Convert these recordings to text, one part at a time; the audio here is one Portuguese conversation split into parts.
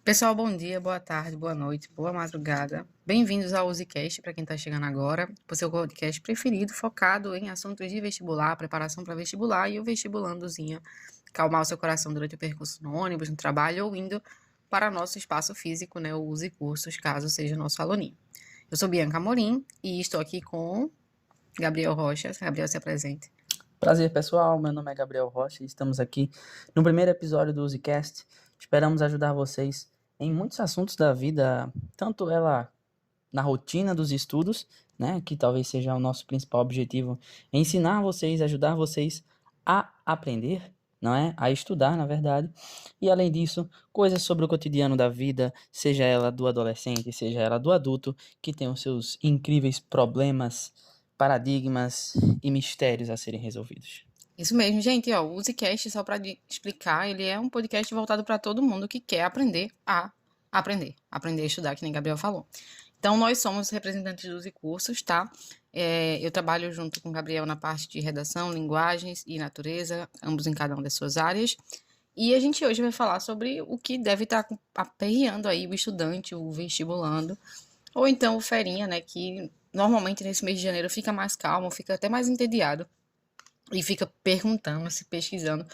Pessoal, bom dia, boa tarde, boa noite, boa madrugada. Bem-vindos ao UziCast, para quem está chegando agora, o seu podcast preferido, focado em assuntos de vestibular, preparação para vestibular e o vestibulandozinho, calmar o seu coração durante o percurso no ônibus, no trabalho ou indo para nosso espaço físico, né, o Uzi Cursos, caso seja nosso aluninho. Eu sou Bianca Amorim e estou aqui com Gabriel Rocha. Gabriel, se apresente. Prazer, pessoal. Meu nome é Gabriel Rocha e estamos aqui no primeiro episódio do UziCast. Esperamos ajudar vocês em muitos assuntos da vida, tanto ela na rotina dos estudos, né, que talvez seja o nosso principal objetivo, ensinar vocês, ajudar vocês a aprender, não é? A estudar, na verdade. E além disso, coisas sobre o cotidiano da vida, seja ela do adolescente, seja ela do adulto, que tem os seus incríveis problemas, paradigmas e mistérios a serem resolvidos. Isso mesmo, gente, ó, o UziCast, só para explicar, ele é um podcast voltado para todo mundo que quer aprender a aprender a estudar, que nem Gabriel falou. Então, nós somos representantes dos cursos, tá? Eu trabalho junto com o Gabriel na parte de redação, linguagens e natureza, ambos em cada uma das suas áreas. E a gente hoje vai falar sobre o que deve estar aperreando aí o estudante, o vestibulando, ou então o ferinha, né, que normalmente nesse mês de janeiro fica mais calmo, fica até mais entediado e fica perguntando, se pesquisando,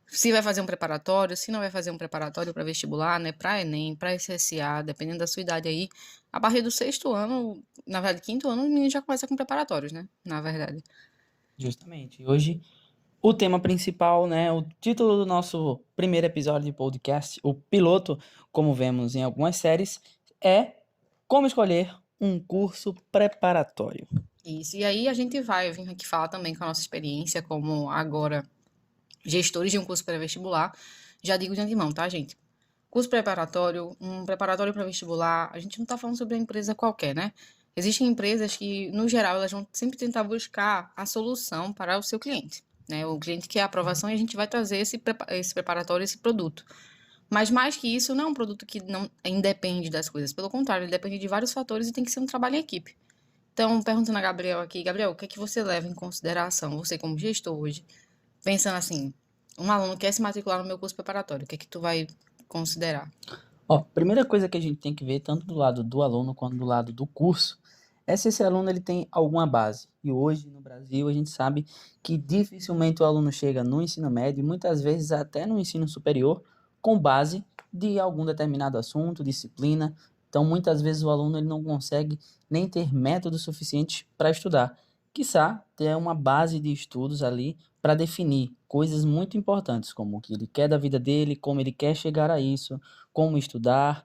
se vai fazer um preparatório, se não vai fazer um preparatório para vestibular, né, para Enem, para SSA, dependendo da sua idade aí. A partir do sexto ano, na verdade, quinto ano, o menino já começa com preparatórios, né, na verdade. Justamente. Hoje, o tema principal, né, o título do nosso primeiro episódio de podcast, o piloto, como vemos em algumas séries, é como escolher um curso preparatório. Isso, e aí a gente vai vir aqui falar também com a nossa experiência como agora gestores de um curso pré-vestibular. Já digo de antemão, tá, gente? Curso preparatório, um preparatório para vestibular, a gente não está falando sobre uma empresa qualquer, né? Existem empresas que, no geral, elas vão sempre tentar buscar a solução para o seu cliente, né? O cliente quer a aprovação e a gente vai trazer esse preparatório, esse produto. Mas mais que isso, não é um produto que não independe das coisas. Pelo contrário, ele depende de vários fatores e tem que ser um trabalho em equipe. Então, perguntando a Gabriel aqui, Gabriel, o que é que você leva em consideração, você como gestor hoje, pensando assim, um aluno quer se matricular no meu curso preparatório, o que é que tu vai considerar? Ó, primeira coisa que a gente tem que ver, tanto do lado do aluno quanto do lado do curso, é se esse aluno ele tem alguma base. E hoje, no Brasil, a gente sabe que dificilmente o aluno chega no ensino médio, e muitas vezes até no ensino superior, com base de algum determinado assunto, disciplina. Então, muitas vezes o aluno ele não consegue nem ter método suficiente para estudar. Quiçá ter uma base de estudos ali para definir coisas muito importantes, como o que ele quer da vida dele, como ele quer chegar a isso, como estudar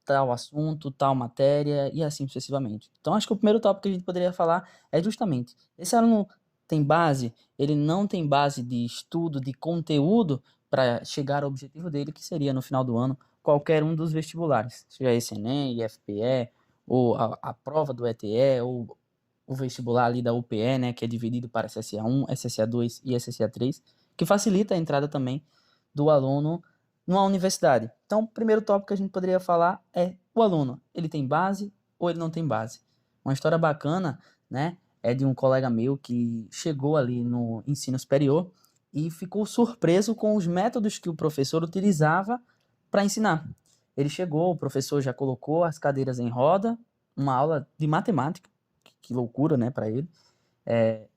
tal assunto, tal matéria e assim sucessivamente. Então, acho que o primeiro tópico que a gente poderia falar é justamente, esse aluno tem base, ele não tem base de estudo, de conteúdo para chegar ao objetivo dele, que seria no final do ano qualquer um dos vestibulares, seja esse Enem, IFPE, ou a prova do ETE, ou o vestibular ali da UPE, né, que é dividido para SSA1, SSA2 e SSA3, que facilita a entrada também do aluno numa universidade. Então, o primeiro tópico que a gente poderia falar é o aluno, ele tem base ou ele não tem base? Uma história bacana, né, é de um colega meu que chegou ali no ensino superior e ficou surpreso com os métodos que o professor utilizava para ensinar. Ele chegou, o professor já colocou as cadeiras em roda, uma aula de matemática, que loucura, né, para ele.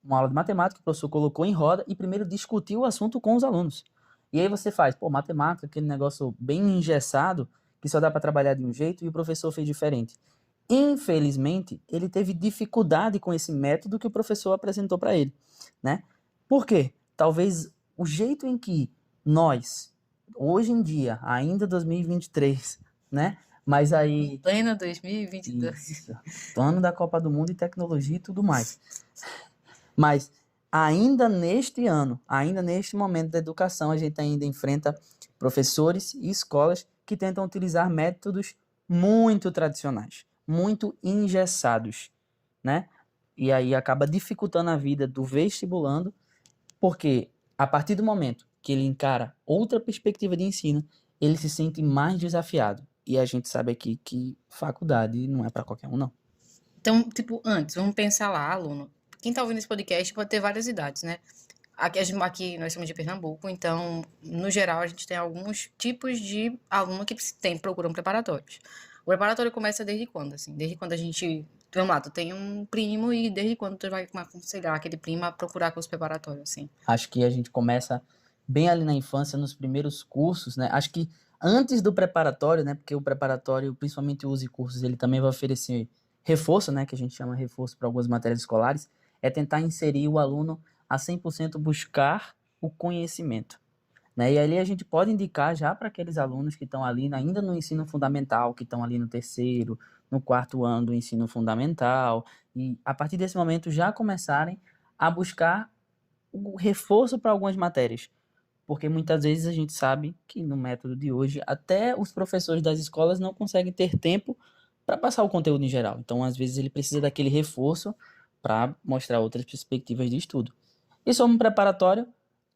Uma aula de matemática, o professor colocou em roda e primeiro discutiu o assunto com os alunos. E aí você faz, pô, matemática, aquele negócio bem engessado, que só dá para trabalhar de um jeito, e o professor fez diferente. Infelizmente, ele teve dificuldade com esse método que o professor apresentou para ele, né? Por quê? Talvez o jeito em que nós, hoje em dia, ainda 2023, né? Mas aí, Plena 2022. isso, ano da Copa do Mundo e tecnologia e tudo mais. Mas ainda neste ano, ainda neste momento da educação, a gente ainda enfrenta professores e escolas que tentam utilizar métodos muito tradicionais, muito engessados, né? E aí acaba dificultando a vida do vestibulando, porque a partir do momento que ele encara outra perspectiva de ensino, ele se sente mais desafiado. E a gente sabe aqui que faculdade não é para qualquer um, não. Então, tipo, antes, vamos pensar lá, aluno. Quem tá ouvindo esse podcast pode ter várias idades, né? Aqui nós somos de Pernambuco, então, no geral, a gente tem alguns tipos de aluno que procuram preparatórios. O preparatório começa desde quando, assim? Desde quando a gente... Vamos lá, tu tem um primo e desde quando tu vai aconselhar aquele primo a procurar curso preparatório, assim? Acho que a gente começa bem ali na infância, nos primeiros cursos, né? Acho que antes do preparatório, né? Porque o preparatório, principalmente o Use Cursos, ele também vai oferecer reforço, né? Que a gente chama reforço para algumas matérias escolares, é tentar inserir o aluno a 100% buscar o conhecimento, né? E ali a gente pode indicar já para aqueles alunos que estão ali ainda no ensino fundamental, que estão ali no terceiro, no quarto ano do ensino fundamental, e a partir desse momento já começarem a buscar o reforço para algumas matérias. Porque muitas vezes a gente sabe que no método de hoje, até os professores das escolas não conseguem ter tempo para passar o conteúdo em geral. Então, às vezes, ele precisa daquele reforço para mostrar outras perspectivas de estudo. E sobre um preparatório,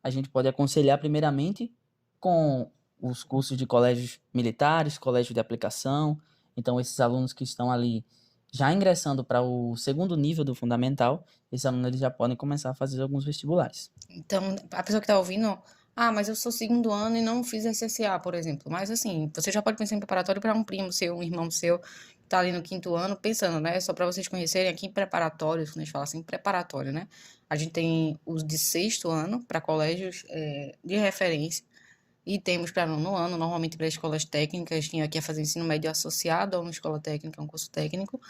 a gente pode aconselhar primeiramente com os cursos de colégios militares, colégio de aplicação. Então, esses alunos que estão ali já ingressando para o segundo nível do fundamental, esses alunos eles já podem começar a fazer alguns vestibulares. Então, a pessoa que está ouvindo, mas eu sou segundo ano e não fiz SSA, por exemplo. Mas assim, você já pode pensar em preparatório para um primo seu, um irmão seu, que está ali no quinto ano, pensando, né? Só para vocês conhecerem aqui em preparatório, quando a gente fala assim, preparatório, né? A gente tem os de sexto ano para colégios de referência. E temos para nono ano, normalmente para escolas técnicas, quem aqui é fazer ensino médio associado a uma escola técnica, um curso técnico.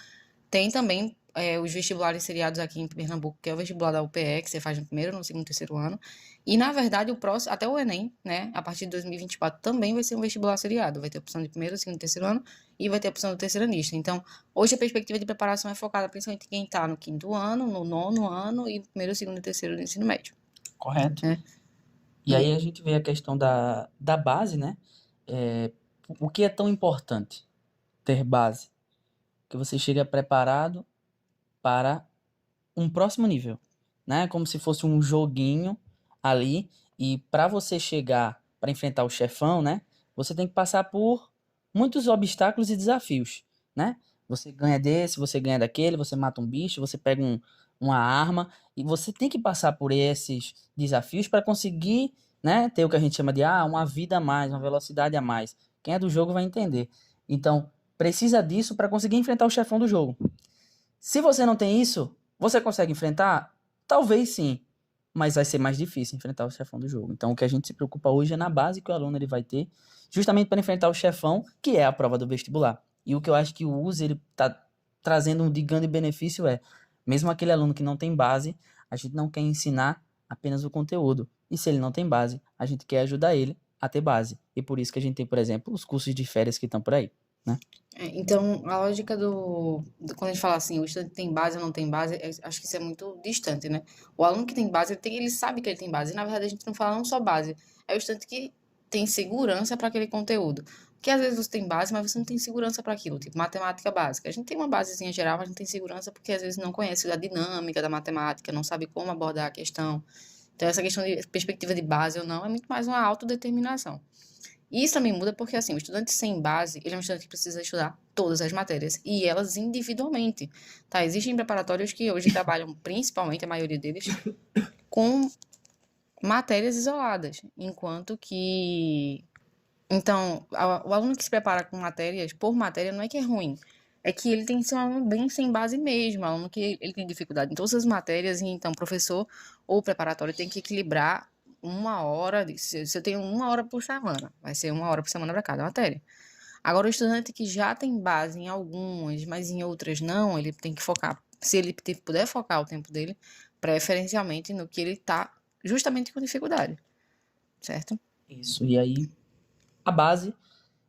Tem também os vestibulares seriados aqui em Pernambuco, que é o vestibular da UPE, que você faz no primeiro, no segundo, terceiro ano. E, na verdade, o próximo, até o Enem, né, a partir de 2024, também vai ser um vestibular seriado. Vai ter opção de primeiro, segundo, terceiro ano e vai ter opção do terceiranista. Então, hoje a perspectiva de preparação é focada principalmente em quem está no quinto ano, no nono ano e primeiro, segundo e terceiro do ensino médio. Correto. Né? E aí a gente vê a questão da base, né? O que é tão importante ter base? Que você chega preparado para um próximo nível, né? Como se fosse um joguinho ali. E para você chegar para enfrentar o chefão, né? Você tem que passar por muitos obstáculos e desafios, né? Você ganha desse, você ganha daquele, você mata um bicho, você pega uma arma e você tem que passar por esses desafios para conseguir, né? Ter o que a gente chama de uma vida a mais, uma velocidade a mais. Quem é do jogo vai entender. Então, precisa disso para conseguir enfrentar o chefão do jogo. Se você não tem isso, você consegue enfrentar? Talvez sim, mas vai ser mais difícil enfrentar o chefão do jogo. Então, o que a gente se preocupa hoje é na base que o aluno ele vai ter, justamente para enfrentar o chefão, que é a prova do vestibular. E o que eu acho que o USE ele está trazendo de grande benefício mesmo aquele aluno que não tem base, a gente não quer ensinar apenas o conteúdo. E se ele não tem base, a gente quer ajudar ele a ter base. E por isso que a gente tem, por exemplo, os cursos de férias que estão por aí, né? Então, a lógica quando a gente fala assim, o estudante tem base ou não tem base, acho que isso é muito distante, né? O aluno que tem base, ele sabe que ele tem base. E, na verdade, a gente não fala não só base, é o estudante que tem segurança para aquele conteúdo. Porque às vezes você tem base, mas você não tem segurança para aquilo, tipo matemática básica. A gente tem uma basezinha geral, mas não tem segurança porque às vezes não conhece a dinâmica da matemática, não sabe como abordar a questão. Então, essa questão de perspectiva de base ou não é muito mais uma autodeterminação. E isso também muda porque, assim, o estudante sem base, ele é um estudante que precisa estudar todas as matérias, e elas individualmente, tá? Existem preparatórios que hoje trabalham, principalmente, a maioria deles, com matérias isoladas, enquanto que... Então, o aluno que se prepara com matérias, por matéria, não é que é ruim, é que ele tem que ser um aluno bem sem base mesmo, um aluno que ele tem dificuldade em todas as matérias, e então o professor ou preparatório tem que equilibrar uma hora, se eu tenho uma hora por semana, vai ser uma hora por semana para cada matéria. Agora, o estudante que já tem base em algumas, mas em outras não, ele tem que focar, se ele puder focar o tempo dele, preferencialmente no que ele está justamente com dificuldade, certo? Isso. E aí, a base.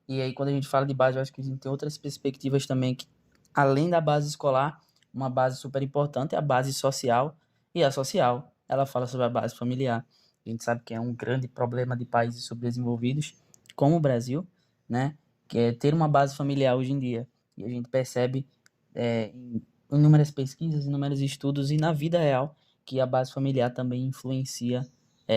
E aí, quando a gente fala de base, eu acho que a gente tem outras perspectivas também, que, além da base escolar, uma base super importante é a base social. E a social, ela fala sobre a base familiar. A gente sabe que é um grande problema de países subdesenvolvidos, como o Brasil, né? Que é ter uma base familiar hoje em dia. E a gente percebe em inúmeras pesquisas, inúmeros estudos e na vida real que a base familiar também influencia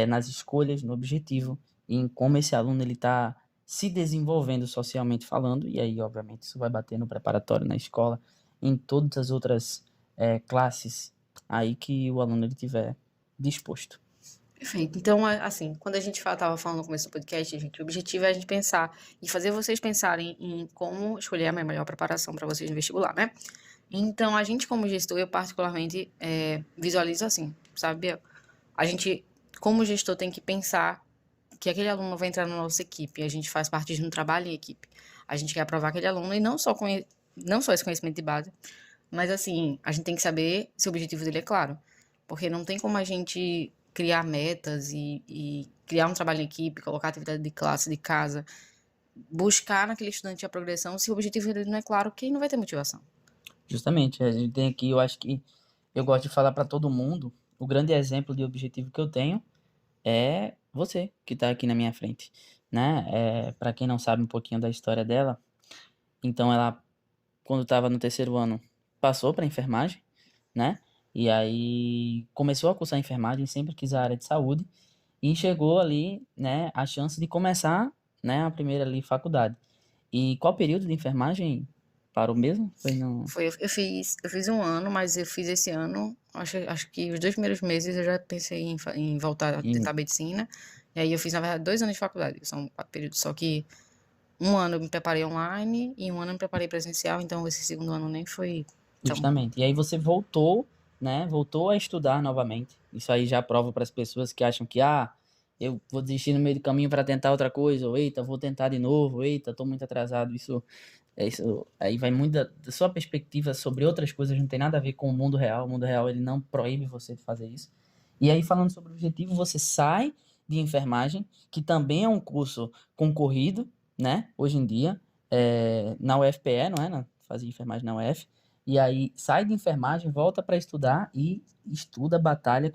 nas escolhas, no objetivo e em como esse aluno ele está se desenvolvendo socialmente falando, e aí, obviamente, isso vai bater no preparatório, na escola, em todas as outras classes aí que o aluno ele tiver disposto. Perfeito. Então, assim, quando a gente estava falando no começo do podcast, gente, o objetivo é a gente pensar e fazer vocês pensarem em como escolher a melhor preparação para vocês no vestibular, né? Então, a gente, como gestor, eu particularmente visualizo assim, sabe? A gente, como gestor, tem que pensar que aquele aluno vai entrar na nossa equipe, a gente faz parte de um trabalho em equipe. A gente quer aprovar aquele aluno e não só esse conhecimento de base, mas assim, a gente tem que saber se o objetivo dele é claro. Porque não tem como a gente criar metas e criar um trabalho em equipe, colocar atividade de classe, de casa, buscar naquele estudante a progressão, se o objetivo dele não é claro, quem não vai ter motivação? Justamente, a gente tem aqui, eu acho que eu gosto de falar para todo mundo, o grande exemplo de objetivo que eu tenho é você que está aqui na minha frente, né? Para quem não sabe um pouquinho da história dela, então ela, quando estava no terceiro ano, passou para enfermagem, né? E aí começou a cursar enfermagem, sempre quis a área de saúde e chegou ali, né, a chance de começar, né, a primeira ali faculdade. E qual período de enfermagem parou mesmo? Foi no Eu fiz um ano, mas eu fiz esse ano, acho que os 2 primeiros meses eu já pensei em voltar a em tentar medicina. E aí eu fiz, na verdade, 2 anos de faculdade, são 4 períodos, só que um ano eu me preparei online e um ano eu me preparei presencial, então esse segundo ano nem foi tão bom. Justamente. E aí você voltou, né? Voltou a estudar novamente. Isso aí já prova para as pessoas que acham que, eu vou desistir no meio do caminho para tentar outra coisa, ou eita, vou tentar de novo, eita, tô muito atrasado. Isso aí vai muito da sua perspectiva sobre outras coisas, não tem nada a ver com o mundo real. O mundo real, ele não proíbe você de fazer isso. E aí, falando sobre o objetivo, você sai de enfermagem, que também é um curso concorrido, né? Hoje em dia, na UFPE, não é? Fazia enfermagem na UF. E aí sai de enfermagem, volta para estudar e estuda, batalha,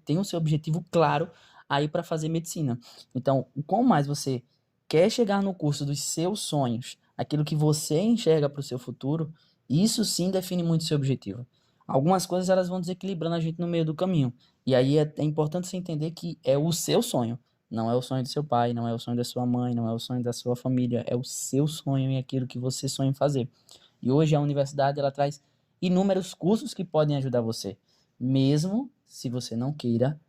tem o seu objetivo claro aí para fazer medicina. Então, o quanto mais você quer chegar no curso dos seus sonhos, aquilo que você enxerga para o seu futuro, isso sim define muito o seu objetivo. Algumas coisas elas vão desequilibrando a gente no meio do caminho. E aí é importante você entender que é o seu sonho. Não é o sonho do seu pai, não é o sonho da sua mãe, não é o sonho da sua família, é o seu sonho e aquilo que você sonha em fazer. E hoje a universidade ela traz inúmeros cursos que podem ajudar você, mesmo se você não queira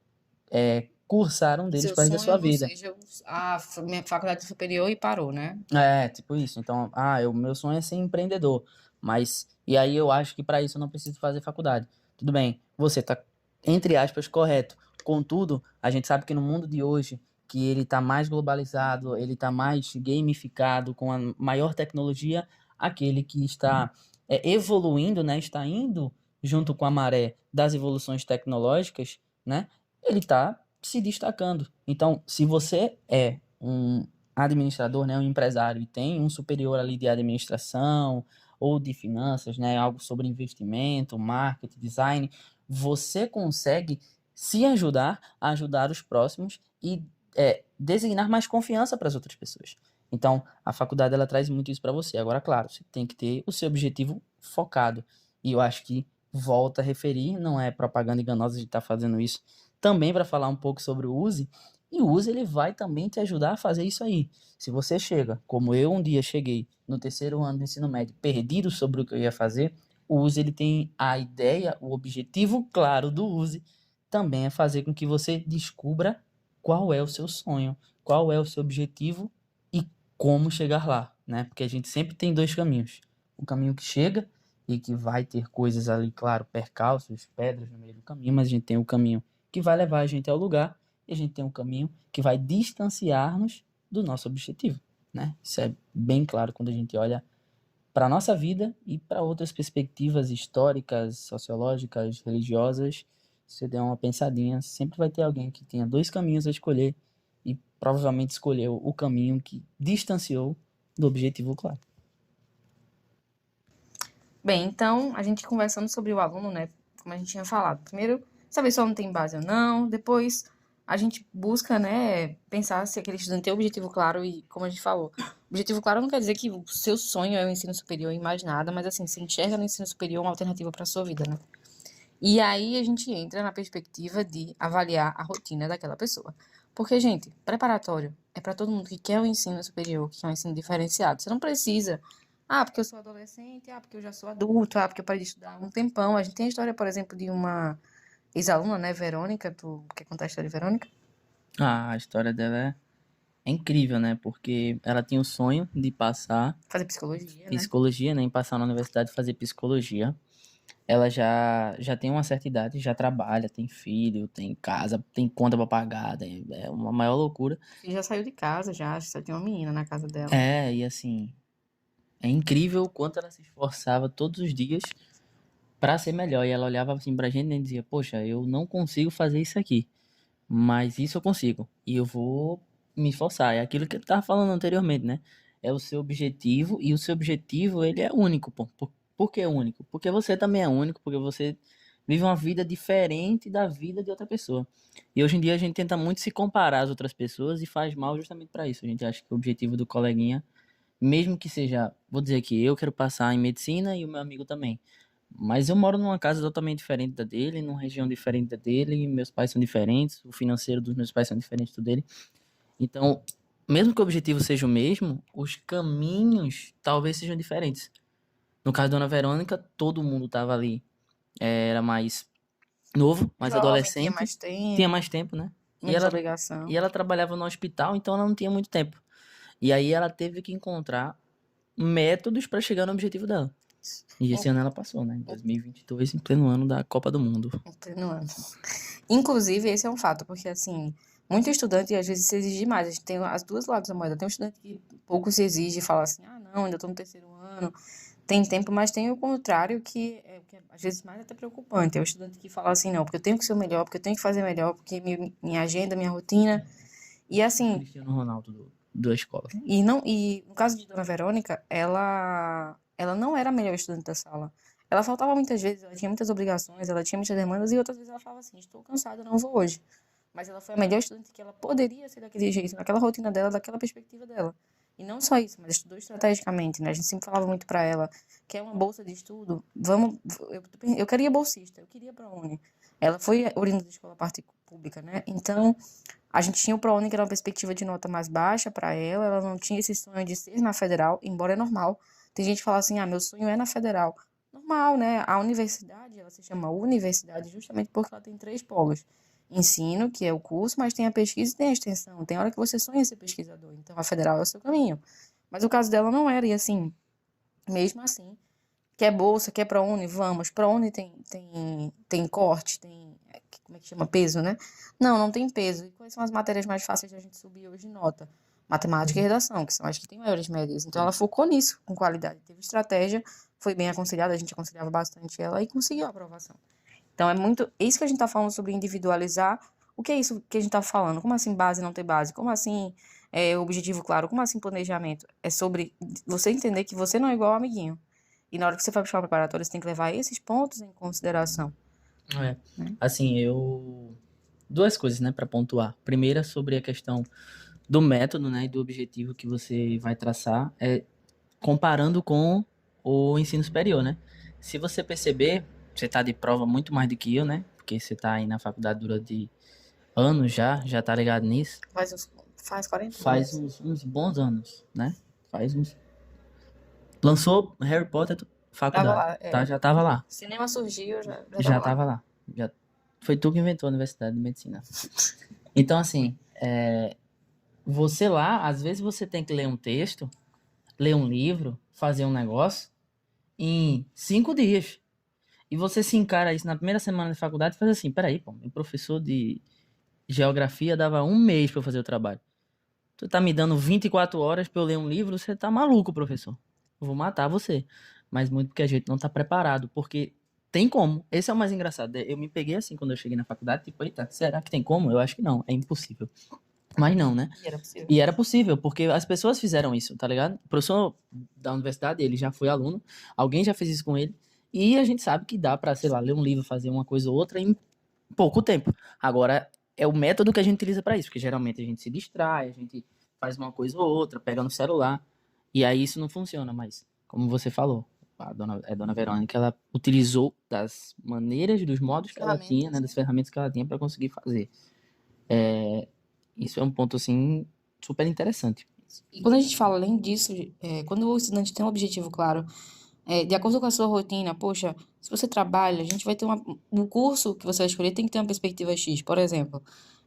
cursar um deles Seu para resto da sua sonho não vida. seja minha faculdade superior e parou, né? É, tipo isso. Então, o meu sonho é ser empreendedor, mas e aí eu acho que para isso eu não preciso fazer faculdade. Tudo bem, você tá entre aspas correto. Contudo, a gente sabe que no mundo de hoje, que ele tá mais globalizado, ele tá mais gamificado, com a maior tecnologia, aquele que está evoluindo, né, está indo junto com a maré das evoluções tecnológicas, né, ele tá se destacando. Então, se você é um administrador, né, um empresário, e tem um superior ali de administração ou de finanças, né, algo sobre investimento, marketing, design, você consegue se ajudar a ajudar os próximos e designar mais confiança para as outras pessoas. Então, a faculdade ela traz muito isso para você. Agora, claro, você tem que ter o seu objetivo focado. E eu acho que volta a referir, não é propaganda enganosa de estar fazendo isso, também para falar um pouco sobre o USE, e o USE ele vai também te ajudar a fazer isso aí. Se você chega, como eu um dia cheguei no terceiro ano do ensino médio, perdido sobre o que eu ia fazer, o USE ele tem a ideia, o objetivo claro do USE também é fazer com que você descubra qual é o seu sonho, qual é o seu objetivo e como chegar lá, né? Porque a gente sempre tem dois caminhos. O caminho que chega e que vai ter coisas ali, claro, percalços, pedras no meio do caminho, mas a gente tem o caminho que vai levar a gente ao lugar e a gente tem um caminho que vai distanciar-nos do nosso objetivo, né? Isso é bem claro quando a gente olha para a nossa vida e para outras perspectivas históricas, sociológicas, religiosas. Se você der uma pensadinha, sempre vai ter alguém que tenha dois caminhos a escolher e provavelmente escolheu o caminho que distanciou do objetivo claro. Bem, então, a gente conversando sobre o aluno, né? Como a gente tinha falado. Primeiro, saber se o aluno tem base ou não. Depois, a gente busca, né, pensar se aquele estudante tem objetivo claro e, como a gente falou, objetivo claro não quer dizer que o seu sonho é o ensino superior e mais nada, mas assim, se enxerga no ensino superior uma alternativa para a sua vida, né? E aí a gente entra na perspectiva de avaliar a rotina daquela pessoa. Porque, gente, preparatório é para todo mundo que quer o ensino superior, que quer um ensino diferenciado. Você não precisa, porque eu sou adolescente, porque eu já sou adulto, porque eu parei de estudar há um tempão. A gente tem a história, por exemplo, ex-aluna, né, Verônica. Tu quer contar a história de Verônica? A história dela é incrível, né? Porque ela tinha o sonho de passar Fazer psicologia, né? psicologia, né? Em passar na universidade e fazer psicologia. Ela já tem uma certa idade, já trabalha, tem filho, tem casa, tem conta pra pagar, é uma maior loucura. E já saiu de casa, já só tinha uma menina na casa dela. É, e assim, é incrível o quanto ela se esforçava todos os dias pra ser melhor. E ela olhava assim pra gente e dizia, poxa, eu não consigo fazer isso aqui, mas isso eu consigo. E eu vou me esforçar. É aquilo que eu tava falando anteriormente, né? É o seu objetivo, e o seu objetivo, ele é único, pô. Por que é único? Porque você também é único, porque você vive uma vida diferente da vida de outra pessoa. E hoje em dia a gente tenta muito se comparar às outras pessoas e faz mal justamente pra isso. A gente acha que o objetivo do coleguinha, mesmo que seja, vou dizer que eu quero passar em medicina e o meu amigo também. Mas eu moro numa casa totalmente diferente da dele, numa região diferente da dele, meus pais são diferentes, o financeiro dos meus pais são diferentes do dele. Então, mesmo que o objetivo seja o mesmo, os caminhos talvez sejam diferentes. No caso da Dona Verônica, todo mundo tava ali, era mais novo, mais Jovem, tinha adolescente, mais tinha tempo, mais tempo, né? E menos ela, obrigação. e ela trabalhava no hospital, então ela não tinha muito tempo. E aí ela teve que encontrar métodos para chegar no objetivo dela. E esse ano ela passou, né? Em 2022, em pleno ano da Copa do Mundo. Entendo, ano. Inclusive, esse é um fato, porque assim, muito estudante às vezes se exige demais. A gente tem as duas lados da moeda. Tem um estudante que pouco se exige e fala assim, ah, não, ainda estou no terceiro ano, tem tempo, mas tem o contrário que é às vezes mais até preocupante. É o estudante que fala assim, não, porque eu tenho que ser o melhor, porque eu tenho que fazer melhor, porque minha agenda, minha rotina. E O assim, Cristiano Ronaldo da escola. e no caso de Dona Verônica, ela não era a melhor estudante da sala. Ela faltava muitas vezes, ela tinha muitas obrigações, ela tinha muitas demandas, e outras vezes ela falava assim, estou cansada, não vou hoje. Mas ela foi a melhor estudante que ela poderia ser daquele jeito, naquela rotina dela, daquela perspectiva dela. E não só isso, mas estudou estrategicamente, né? A gente sempre falava muito para ela, quer uma bolsa de estudo? Vamos, eu queria bolsista, eu queria ProUni. Ela foi oriunda de escola pública, né? Então, a gente tinha o ProUni, que era uma perspectiva de nota mais baixa para ela não tinha esse sonho de ser na federal, embora é normal. Tem gente que fala assim, ah, meu sonho é na federal. Normal, né? A universidade, ela se chama universidade justamente porque ela tem três polos. Ensino, que é o curso, mas tem a pesquisa e tem a extensão. Tem hora que você sonha ser pesquisador, então a federal é o seu caminho. Mas o caso dela não era, e assim, mesmo assim, quer bolsa, quer ProUni, vamos. ProUni tem corte, tem, como é que chama, peso, né? Não, não tem peso. E quais são as matérias mais fáceis de a gente subir hoje de nota? Matemática e redação, que são as que têm maiores médias. Então ela focou nisso, com qualidade. Teve estratégia, foi bem aconselhada, a gente aconselhava bastante ela e conseguiu a aprovação. Então é muito, é isso que a gente está falando sobre individualizar. O que é isso que a gente está falando? Como assim base não ter base? Como assim objetivo claro? Como assim planejamento? É sobre você entender que você não é igual ao amiguinho. E na hora que você vai puxar o preparatório, você tem que levar esses pontos em consideração, É. né? Assim, eu. Duas coisas, né, para pontuar. Primeira, sobre a questão do método, né, e do objetivo que você vai traçar, é comparando com o ensino superior, né? Se você perceber, você tá de prova muito mais do que eu, né? Porque você tá aí na faculdade durante anos já tá ligado nisso. Faz 40 Faz anos. uns bons anos, né? Faz uns. Lançou Harry Potter, Tava faculdade, lá, tá? Já tava lá. cinema surgiu, já Já tava lá. tava lá. Já... Foi tu que inventou a Universidade de Medicina. Então, assim, você lá, às vezes você tem que ler um texto, ler um livro, fazer um negócio em 5 dias. E você se encara isso na primeira semana de faculdade e faz assim, peraí, pô, meu professor de geografia dava um mês pra eu fazer o trabalho. Tu tá me dando 24 horas pra eu ler um livro, você tá maluco, professor. Eu vou matar você. Mas muito porque a gente não tá preparado, porque tem como. Esse é o mais engraçado. Eu me peguei assim quando eu cheguei na faculdade, tipo, eita, será que tem como? Eu acho que não, é impossível. Mas não, né? E era possível. E era possível, porque as pessoas fizeram isso, tá ligado? O professor da universidade, ele já foi aluno, alguém já fez isso com ele, e a gente sabe que dá pra, sei lá, ler um livro, fazer uma coisa ou outra em pouco tempo. Agora, é o método que a gente utiliza pra isso, porque geralmente a gente se distrai, a gente faz uma coisa ou outra, pega no celular, e aí isso não funciona, mas, como você falou, a dona Verônica, ela utilizou das maneiras, dos modos que ela tinha, né, Ferramentas, das né? ferramentas que ela tinha pra conseguir fazer. Isso é um ponto, assim, super interessante. E quando a gente fala além disso, quando o estudante tem um objetivo claro, de acordo com a sua rotina, poxa, se você trabalha, a gente vai ter no curso que você vai escolher tem que ter uma perspectiva X. Por exemplo,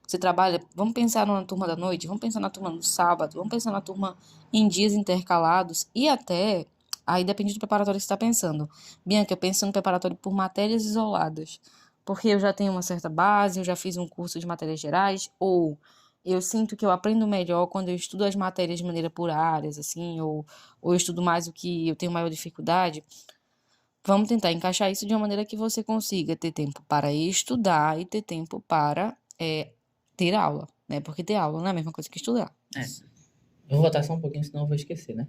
você trabalha, vamos pensar na turma da noite, vamos pensar na turma do sábado, vamos pensar na turma em dias intercalados e até, aí depende do preparatório que você está pensando. Bianca, eu penso no preparatório por matérias isoladas, porque eu já tenho uma certa base, eu já fiz um curso de matérias gerais, ou eu sinto que eu aprendo melhor quando eu estudo as matérias de maneira por áreas, assim, ou eu estudo mais o que eu tenho maior dificuldade. Vamos tentar encaixar isso de uma maneira que você consiga ter tempo para estudar e ter tempo para ter aula, né? Porque ter aula não é a mesma coisa que estudar. Eu vou voltar só um pouquinho, senão eu vou esquecer, né?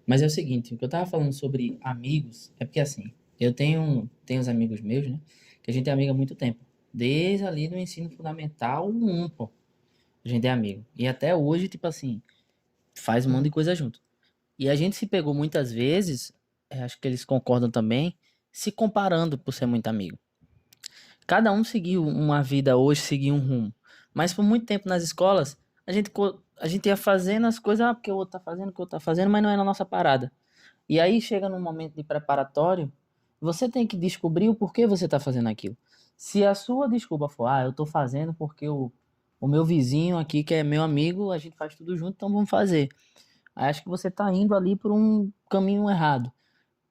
Mas é o seguinte, o que eu tava falando sobre amigos, é porque assim, eu tenho uns amigos meus, né? Que a gente é amigo há muito tempo. Desde ali no ensino fundamental 1, pô. A gente é amigo. E até hoje, tipo assim, faz um monte de coisa junto. E a gente se pegou muitas vezes, acho que eles concordam também, se comparando por ser muito amigo. Cada um seguiu uma vida hoje, seguiu um rumo. Mas por muito tempo nas escolas, a gente ia fazendo as coisas, porque o outro tá fazendo, o que o outro tá fazendo, mas não era a nossa parada. E aí chega num momento de preparatório, você tem que descobrir o porquê você tá fazendo aquilo. Se a sua desculpa for, eu tô fazendo porque o meu vizinho aqui, que é meu amigo, a gente faz tudo junto, então vamos fazer. Aí acho que você tá indo ali por um caminho errado.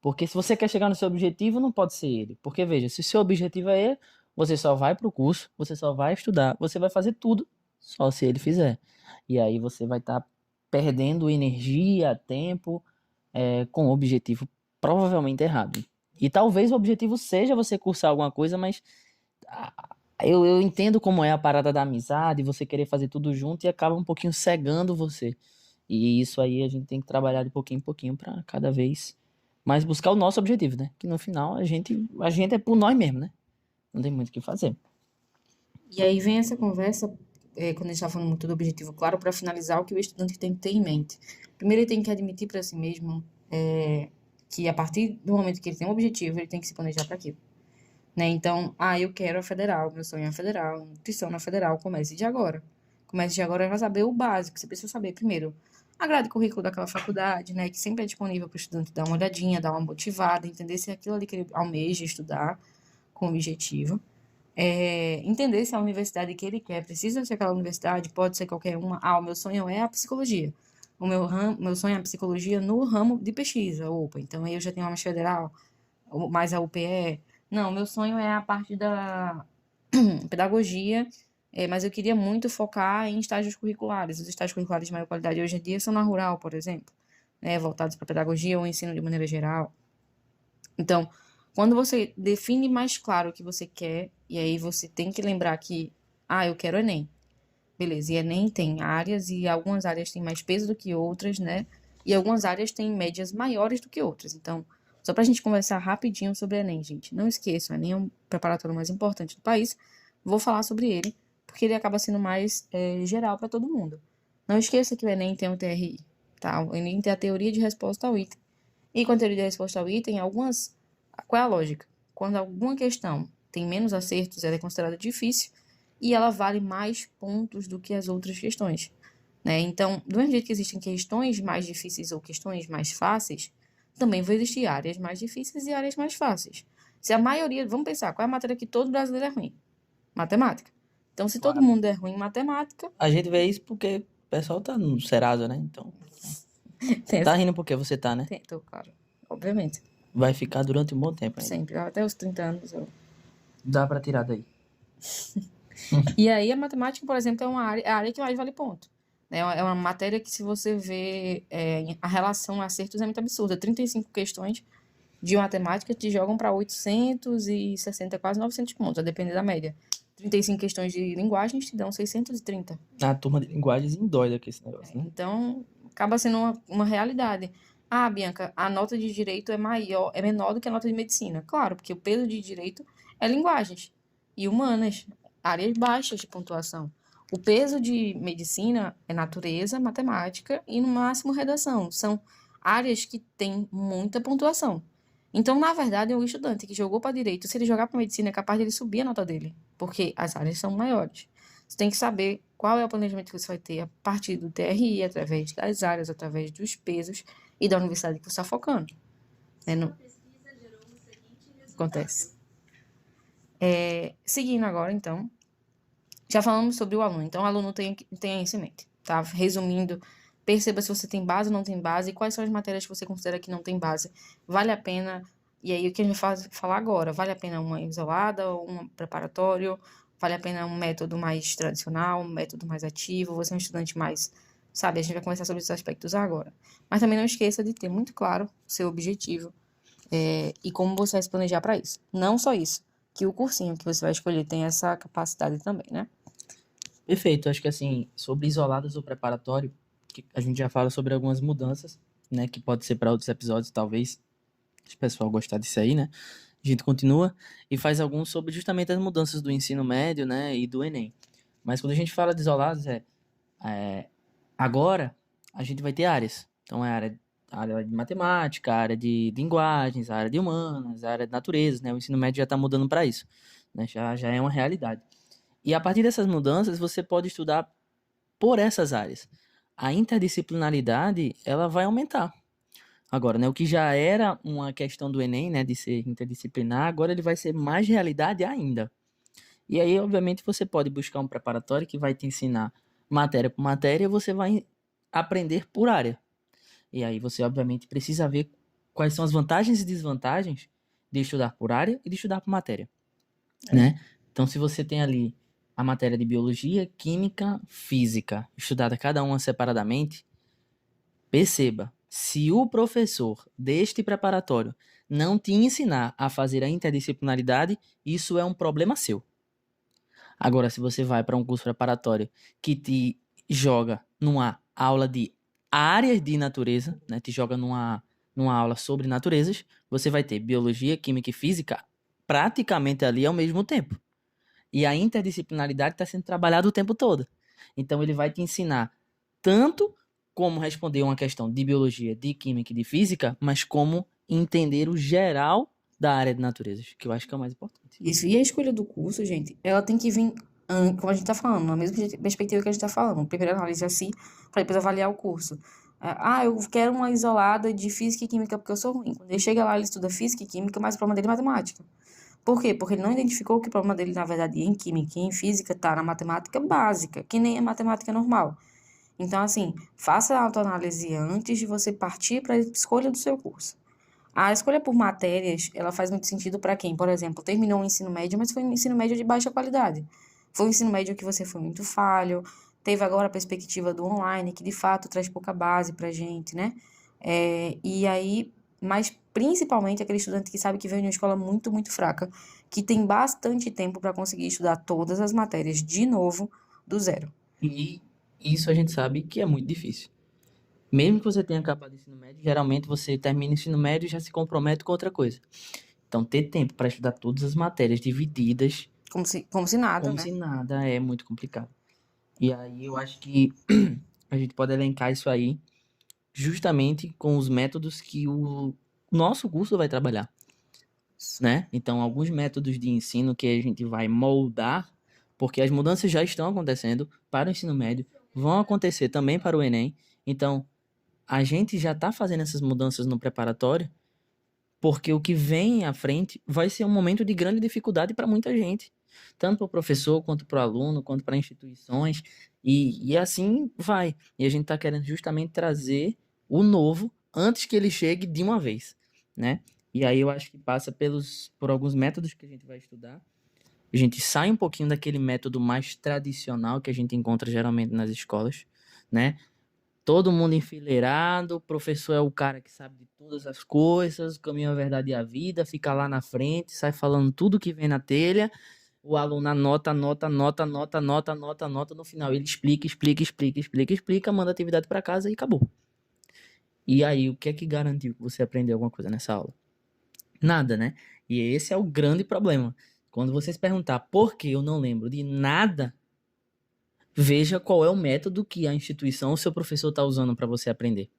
Porque se você quer chegar no seu objetivo, não pode ser ele. Porque veja, se o seu objetivo é ele, você só vai pro curso, você só vai estudar, você vai fazer tudo só se ele fizer. E aí você vai estar perdendo energia, tempo, com o objetivo provavelmente errado. E talvez o objetivo seja você cursar alguma coisa, mas eu entendo como é a parada da amizade, você querer fazer tudo junto e acaba um pouquinho cegando você. E isso aí a gente tem que trabalhar de pouquinho em pouquinho para cada vez mais buscar o nosso objetivo, né? Que no final a gente é por nós mesmo, né? Não tem muito o que fazer. E aí vem essa conversa, quando a gente está falando muito do objetivo claro, para finalizar o que o estudante tem que ter em mente. Primeiro, ele tem que admitir para si mesmo que a partir do momento que ele tem um objetivo, ele tem que se planejar para aquilo. Né? Então, eu quero a federal, meu sonho é a federal, nutrição na federal, comece de agora. Comece de agora vai saber o básico, você precisa saber primeiro a grade curricular daquela faculdade, né, que sempre é disponível para o estudante dar uma olhadinha, dar uma motivada, entender se é aquilo ali que ele almeja estudar com objetivo. Entender se a universidade que ele quer precisa ser aquela universidade, pode ser qualquer uma. O meu sonho é a psicologia. Meu sonho é a psicologia no ramo de pesquisa. Opa, então aí eu já tenho uma mais federal, mais a UPE. Não, meu sonho é a parte da pedagogia, mas eu queria muito focar em estágios curriculares. Os estágios curriculares de maior qualidade hoje em dia são na rural, por exemplo, né, voltados para pedagogia ou ensino de maneira geral. Então, quando você define mais claro o que você quer, e aí você tem que lembrar que, eu quero Enem. Beleza, e Enem tem áreas, e algumas áreas têm mais peso do que outras, né? E algumas áreas têm médias maiores do que outras. Então, só pra gente conversar rapidinho sobre Enem, gente. Não esqueçam, o Enem é o preparatório mais importante do país. Vou falar sobre ele, porque ele acaba sendo mais geral para todo mundo. Não esqueça que o Enem tem um TRI, tá? O Enem tem a teoria de resposta ao item. E com a teoria de resposta ao item, qual é a lógica? Quando alguma questão tem menos acertos, ela é considerada difícil e ela vale mais pontos do que as outras questões, né? Então, do mesmo jeito que existem questões mais difíceis ou questões mais fáceis, também vão existir áreas mais difíceis e áreas mais fáceis. Se a maioria, vamos pensar, qual é a matéria que todo brasileiro é ruim? Matemática. Então, se todo Claro. mundo é ruim em matemática, A gente vê isso porque o pessoal tá no Serasa, né? Então, tá rindo porque você tá, né? tô, claro, obviamente, Vai ficar durante um bom tempo ainda. sempre, até os 30 anos eu... Dá pra tirar daí. E aí a matemática, por exemplo, é a área que mais vale ponto. Né? É uma matéria que, se você vê a relação acertos, é muito absurda. 35 questões de matemática te jogam para 860, quase 900 pontos, a depender da média. 35 questões de linguagens te dão 630. A turma de linguagens endoida com esse negócio, né? Então, acaba sendo uma realidade. Bianca, a nota de direito é menor do que a nota de medicina. Claro, porque o peso de direito é linguagens e humanas, áreas baixas de pontuação. O peso de medicina é natureza, matemática e, no máximo, redação. São áreas que têm muita pontuação. Então, na verdade, o estudante que jogou para direito, se ele jogar para medicina, é capaz de ele subir a nota dele, porque as áreas são maiores. Você tem que saber qual é o planejamento que você vai ter a partir do TRI, através das áreas, através dos pesos e da universidade que você está focando. Acontece. Seguindo agora, então, já falamos sobre o aluno. Então, o aluno tem isso em mente, tá? Resumindo, perceba se você tem base ou não tem base, e quais são as matérias que você considera que não tem base. Vale a pena, e aí o que a gente vai falar agora, vale a pena uma isolada ou um preparatório? Vale a pena um método mais tradicional, um método mais ativo? Você é um estudante mais, sabe? A gente vai conversar sobre esses aspectos agora. Mas também não esqueça de ter muito claro o seu objetivo, e como você vai se planejar para isso. Não só isso, que o cursinho que você vai escolher tem essa capacidade também, né? Perfeito, acho que assim, sobre isoladas ou preparatório, que a gente já fala sobre algumas mudanças, né, que pode ser para outros episódios, talvez, se o pessoal gostar disso aí, né, a gente continua e faz alguns sobre justamente as mudanças do ensino médio, né, e do Enem. Mas quando a gente fala de isolados, agora a gente vai ter áreas. Então é a área de matemática, a área de linguagens, a área de humanas, a área de natureza, né, o ensino médio já está mudando para isso, né, já é uma realidade. E a partir dessas mudanças, você pode estudar por essas áreas. A interdisciplinaridade, ela vai aumentar. Agora, né, o que já era uma questão do Enem, né, de ser interdisciplinar, agora ele vai ser mais realidade ainda. E aí, obviamente, você pode buscar um preparatório que vai te ensinar matéria por matéria, e você vai aprender por área. E aí você, obviamente, precisa ver quais são as vantagens e desvantagens de estudar por área e de estudar por matéria, né? Então, se você tem ali a matéria de biologia, química, física, estudada cada uma separadamente, perceba, se o professor deste preparatório não te ensinar a fazer a interdisciplinaridade, isso é um problema seu. Agora, se você vai para um curso preparatório que te joga numa aula de áreas de natureza, né, te joga numa aula sobre naturezas, você vai ter biologia, química e física praticamente ali ao mesmo tempo. E a interdisciplinaridade está sendo trabalhada o tempo todo. Então, ele vai te ensinar tanto como responder uma questão de biologia, de química e de física, mas como entender o geral da área de naturezas, que eu acho que é o mais importante. Isso. E a escolha do curso, gente, ela tem que vir, como a gente tá falando, na mesma perspectiva que a gente tá falando. Primeiro análise a si, para depois avaliar o curso. Eu quero uma isolada de física e química porque eu sou ruim. Quando ele chega lá, ele estuda física e química, mas o problema dele é matemática. Por quê? Porque ele não identificou que o problema dele, na verdade, em química e em física tá na matemática básica, que nem é matemática normal. Então, assim, faça a autoanálise antes de você partir para a escolha do seu curso. A escolha por matérias, ela faz muito sentido para quem, por exemplo, terminou o ensino médio, mas foi um ensino médio de baixa qualidade. Foi um ensino médio que você foi muito falho, teve agora a perspectiva do online, que de fato traz pouca base pra gente, né? E aí, mas principalmente aquele estudante que sabe que veio de uma escola muito, muito fraca, que tem bastante tempo para conseguir estudar todas as matérias de novo, do zero. E isso a gente sabe que é muito difícil. Mesmo que você tenha acabado o ensino médio, geralmente você termina o ensino médio e já se compromete com outra coisa. Então, ter tempo para estudar todas as matérias divididas, Como se nada, como né? se nada, é muito complicado. E aí eu acho que a gente pode elencar isso aí justamente com os métodos que o nosso curso vai trabalhar, né? Então, alguns métodos de ensino que a gente vai moldar, porque as mudanças já estão acontecendo para o ensino médio, vão acontecer também para o Enem. Então, a gente já está fazendo essas mudanças no preparatório, porque o que vem à frente vai ser um momento de grande dificuldade para muita gente, tanto para o professor, quanto para o aluno, quanto para instituições, e assim vai. E a gente está querendo justamente trazer o novo antes que ele chegue de uma vez, né? E aí eu acho que passa por alguns métodos que a gente vai estudar. A gente sai um pouquinho daquele método mais tradicional que a gente encontra geralmente nas escolas, né? Todo mundo enfileirado, o professor é o cara que sabe de todas as coisas, o caminho, a verdade e a vida, fica lá na frente, sai falando tudo que vem na telha, o aluno anota, anota, anota, anota, anota, anota, anota, no final ele explica, explica, explica, explica, explica, manda a atividade para casa e acabou. E aí, o que é que garantiu que você aprendeu alguma coisa nessa aula? Nada, né? E esse é o grande problema. Quando vocês perguntar por que eu não lembro de nada, veja qual é o método que a instituição ou seu professor está usando para você aprender.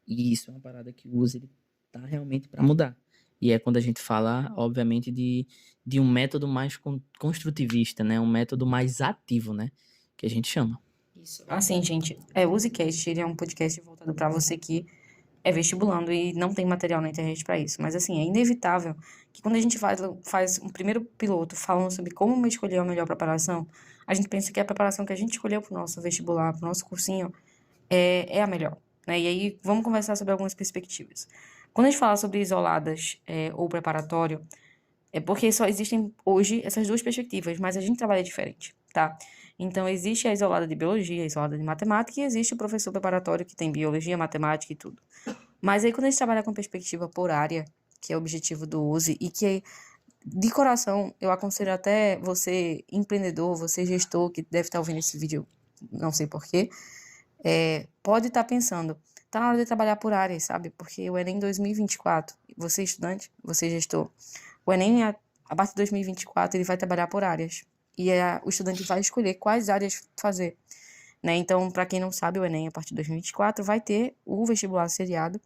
E isso é uma parada que o uso ele tá realmente para mudar. E é quando a gente fala, obviamente, de um método mais construtivista, né? Um método mais ativo, né? Que a gente chama. Isso. Assim, gente, o Usecast, ele é um podcast voltado para você que é vestibulando e não tem material na internet para isso. Mas, assim, é inevitável que quando a gente faz um primeiro piloto falando sobre como escolher a melhor preparação, a gente pensa que a preparação que a gente escolheu para o nosso vestibular, para o nosso cursinho, é a melhor, né? E aí, vamos conversar sobre algumas perspectivas. Quando a gente fala sobre isoladas ou preparatório, é porque só existem hoje essas duas perspectivas, mas a gente trabalha diferente, tá? Então, existe a isolada de biologia, a isolada de matemática, e existe o professor preparatório que tem biologia, matemática e tudo. Mas aí, quando a gente trabalha com perspectiva por área, que é o objetivo do USE, e que, de coração, eu aconselho até você, empreendedor, você gestor, que deve estar ouvindo esse vídeo, não sei porquê, pode estar pensando, tá na hora de trabalhar por áreas, sabe? Porque o Enem 2024, você estudante, você gestor, o Enem, a partir de 2024, ele vai trabalhar por áreas. E o estudante vai escolher quais áreas fazer, né? Então, para quem não sabe, o Enem, a partir de 2024, vai ter o vestibular seriado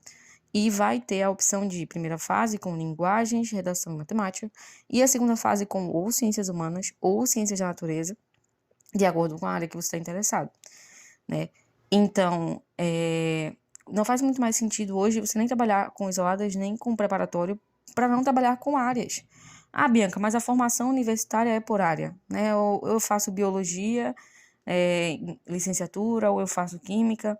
e vai ter a opção de primeira fase com linguagens, redação e matemática, e a segunda fase com ou ciências humanas ou ciências da natureza, de acordo com a área que você está interessado, né? Então, não faz muito mais sentido hoje você nem trabalhar com isoladas, nem com preparatório, para não trabalhar com áreas. Ah, Bianca, mas a formação universitária é por área, né? Ou eu faço biologia, licenciatura, ou eu faço química.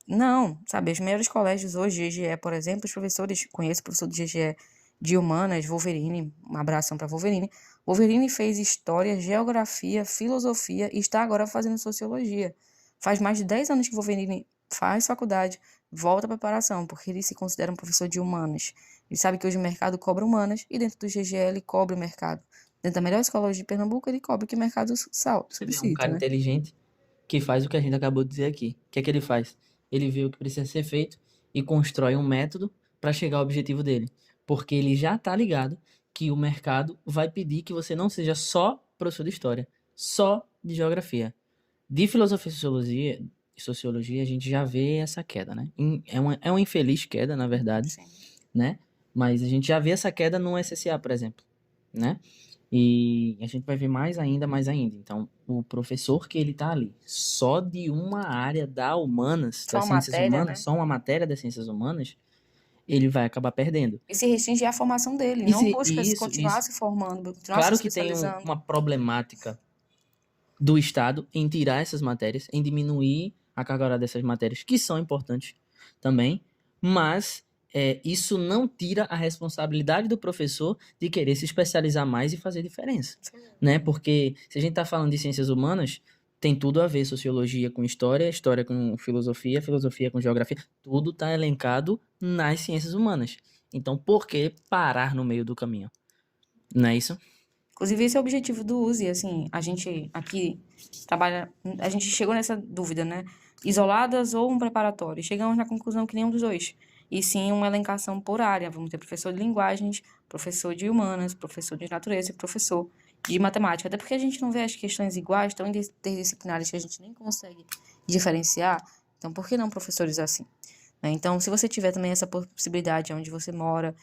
Não, sabe, os melhores colégios hoje, GGE, por exemplo, os professores, conheço o professor de GGE de humanas, Wolverine, um abração para Wolverine. Wolverine fez história, geografia, filosofia e está agora fazendo sociologia. Faz mais de 10 anos que Wolverine faz faculdade, volta à preparação, porque ele se considera um professor de humanas. Ele sabe que hoje o mercado cobra humanas e dentro do GGE ele cobra o mercado. Dentro da melhor escola hoje de Pernambuco, ele cobra o que o mercado Você vê um solicita, cara né? inteligente que faz o que a gente acabou de dizer aqui. O que é que ele faz? Ele vê o que precisa ser feito e constrói um método para chegar ao objetivo dele. Porque ele já está ligado que o mercado vai pedir que você não seja só professor de história, só de geografia. De filosofia e sociologia, a gente já vê essa queda, né? É uma infeliz queda, na verdade, Sim. né? Mas a gente já vê essa queda no SSA, por exemplo, né? E a gente vai ver mais ainda, mais ainda. Então, o professor que ele tá ali, só de uma área da humanas, Só das a ciências matéria, humanas, né? só uma matéria das ciências humanas, ele vai acabar perdendo. E se restringir à formação dele, E, não se, busca e continuar isso, se formando, continuar se claro que tem especializando. uma problemática do Estado em tirar essas matérias, em diminuir a carga horária dessas matérias, que são importantes também, mas isso não tira a responsabilidade do professor de querer se especializar mais e fazer diferença, né? Porque se a gente está falando de ciências humanas, tem tudo a ver sociologia com história, história com filosofia, filosofia com geografia, tudo está elencado nas ciências humanas. Então, por que parar no meio do caminho? Não é isso? Inclusive, esse é o objetivo do USE, assim, a gente aqui trabalha, a gente chegou nessa dúvida, né? Isoladas ou um preparatório? E chegamos na conclusão que nenhum dos dois. E sim uma elencação por área. Vamos ter professor de linguagens, professor de humanas, professor de natureza e professor de matemática. Até porque a gente não vê as questões iguais, tão interdisciplinares que a gente nem consegue diferenciar. Então, por que não professores assim? Né? Então, se você tiver também essa possibilidade onde você mora,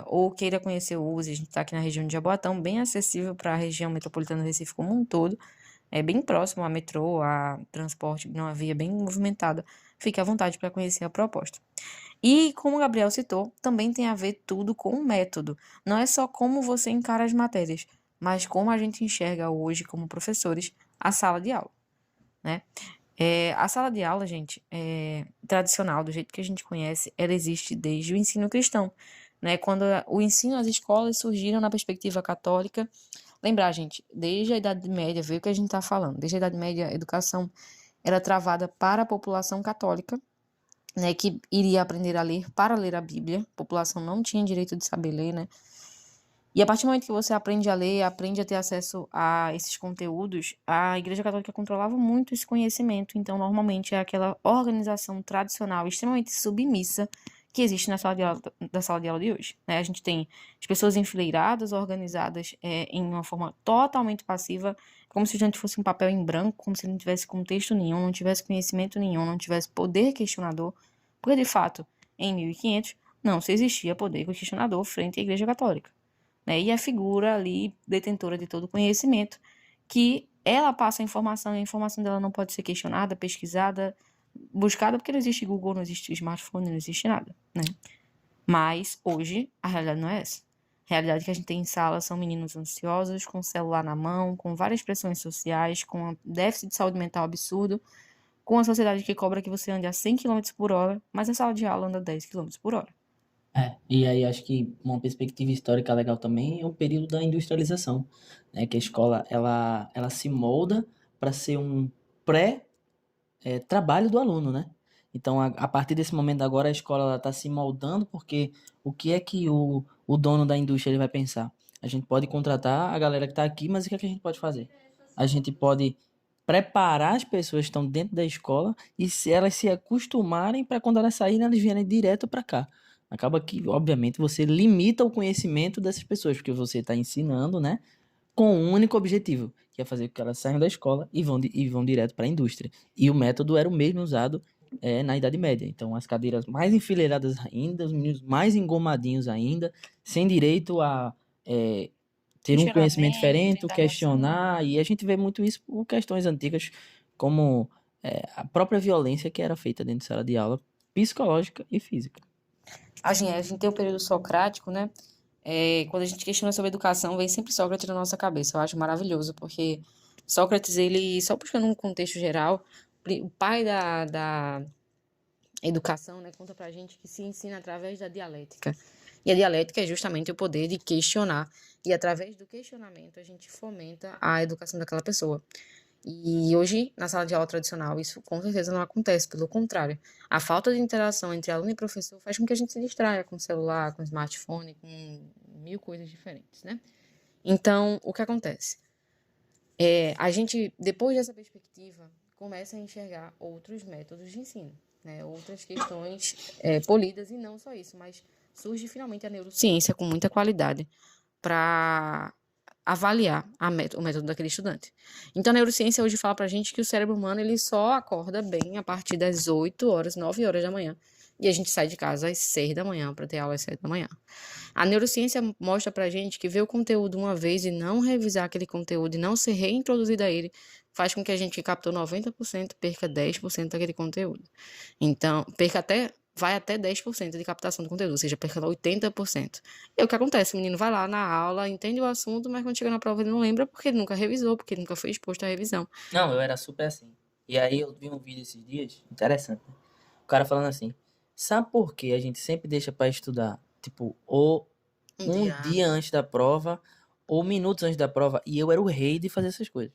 ou queira conhecer o USE, a gente está aqui na região de Jaboatão, bem acessível para a região metropolitana do Recife como um todo, é bem próximo a metrô, a transporte, numa via bem movimentada. Fique à vontade para conhecer a proposta. E, como o Gabriel citou, também tem a ver tudo com o método. Não é só como você encara as matérias, mas como a gente enxerga hoje, como professores, a sala de aula, né? A sala de aula, gente, tradicional, do jeito que a gente conhece, ela existe desde o ensino cristão, né? Quando o ensino às escolas surgiram na perspectiva católica. Lembrar, gente, desde a Idade Média, veio o que a gente está falando, desde a Idade Média, a educação era travada para a população católica, né? Que iria aprender a ler para ler a Bíblia. A população não tinha direito de saber ler, né? E a partir do momento que você aprende a ler, aprende a ter acesso a esses conteúdos, a Igreja Católica controlava muito esse conhecimento. Então, normalmente, é aquela organização tradicional extremamente submissa que existe na sala de aula, da sala de aula de hoje, né? A gente tem as pessoas enfileiradas, organizadas em uma forma totalmente passiva, como se a gente fosse um papel em branco, como se não tivesse contexto nenhum, não tivesse conhecimento nenhum, não tivesse poder questionador. Porque, de fato, em 1500, não se existia poder questionador frente à Igreja Católica, né? E a figura ali, detentora de todo conhecimento, que ela passa a informação e a informação dela não pode ser questionada, pesquisada, buscada porque não existe Google, não existe smartphone, não existe nada, né? Mas hoje a realidade não é essa. A realidade que a gente tem em sala são meninos ansiosos, com o celular na mão, com várias pressões sociais, com um déficit de saúde mental absurdo, com a sociedade que cobra que você ande a 100 quilômetros por hora, mas a sala de aula anda 10 quilômetros por hora. E aí acho que uma perspectiva histórica legal também é o período da industrialização, né? Que a escola ela se molda para ser um trabalho do aluno, né? Então, a partir desse momento agora, a escola está se moldando, porque o que é que o dono da indústria ele vai pensar? A gente pode contratar a galera que está aqui, mas o que é que a gente pode fazer? A gente pode preparar as pessoas que estão dentro da escola e se elas se acostumarem para quando elas saírem, elas vierem direto para cá. Acaba que, obviamente, você limita o conhecimento dessas pessoas, porque você está ensinando, né? Com um único objetivo, que é fazer com que elas saiam da escola e vão direto para a indústria. E o método era o mesmo usado na Idade Média. Então, as cadeiras mais enfileiradas ainda, os meninos mais engomadinhos ainda, sem direito a ter um conhecimento Questionamento, diferente, indagação. questionar, e a gente vê muito isso por questões antigas, como a própria violência que era feita dentro de sala de aula, psicológica e física. A gente tem o período socrático, né? Quando a gente questiona sobre educação, vem sempre Sócrates na nossa cabeça. Eu acho maravilhoso, porque Sócrates, ele, só buscando um contexto geral, o pai da educação, né, conta pra gente que se ensina através da dialética. E a dialética é justamente o poder de questionar. E através do questionamento, a gente fomenta a educação daquela pessoa. E hoje, na sala de aula tradicional, isso com certeza não acontece, pelo contrário. A falta de interação entre aluno e professor faz com que a gente se distraia com o celular, com o smartphone, com mil coisas diferentes, né? Então, o que acontece? A gente, depois dessa perspectiva, começa a enxergar outros métodos de ensino, né? Outras questões polidas, e não só isso, mas surge finalmente a neurociência com muita qualidade para avaliar o método daquele estudante. Então, a neurociência hoje fala pra gente que o cérebro humano ele só acorda bem a partir das 8 horas, 9 horas da manhã. E a gente sai de casa às 6 da manhã para ter aula às 7 da manhã. A neurociência mostra pra gente que ver o conteúdo uma vez e não revisar aquele conteúdo e não ser reintroduzido a ele faz com que a gente que captou 90% perca 10% daquele conteúdo. Então, vai até 10% de captação do conteúdo, ou seja, perca 80%. E o que acontece? O menino vai lá na aula, entende o assunto, mas quando chega na prova ele não lembra porque ele nunca revisou, porque ele nunca foi exposto à revisão. Não, eu era super assim. E aí eu vi um vídeo esses dias, interessante, né? O cara falando assim, sabe por que a gente sempre deixa para estudar, tipo, ou Um um dia dia antes da prova, ou minutos antes da prova, e eu era o rei de fazer essas coisas.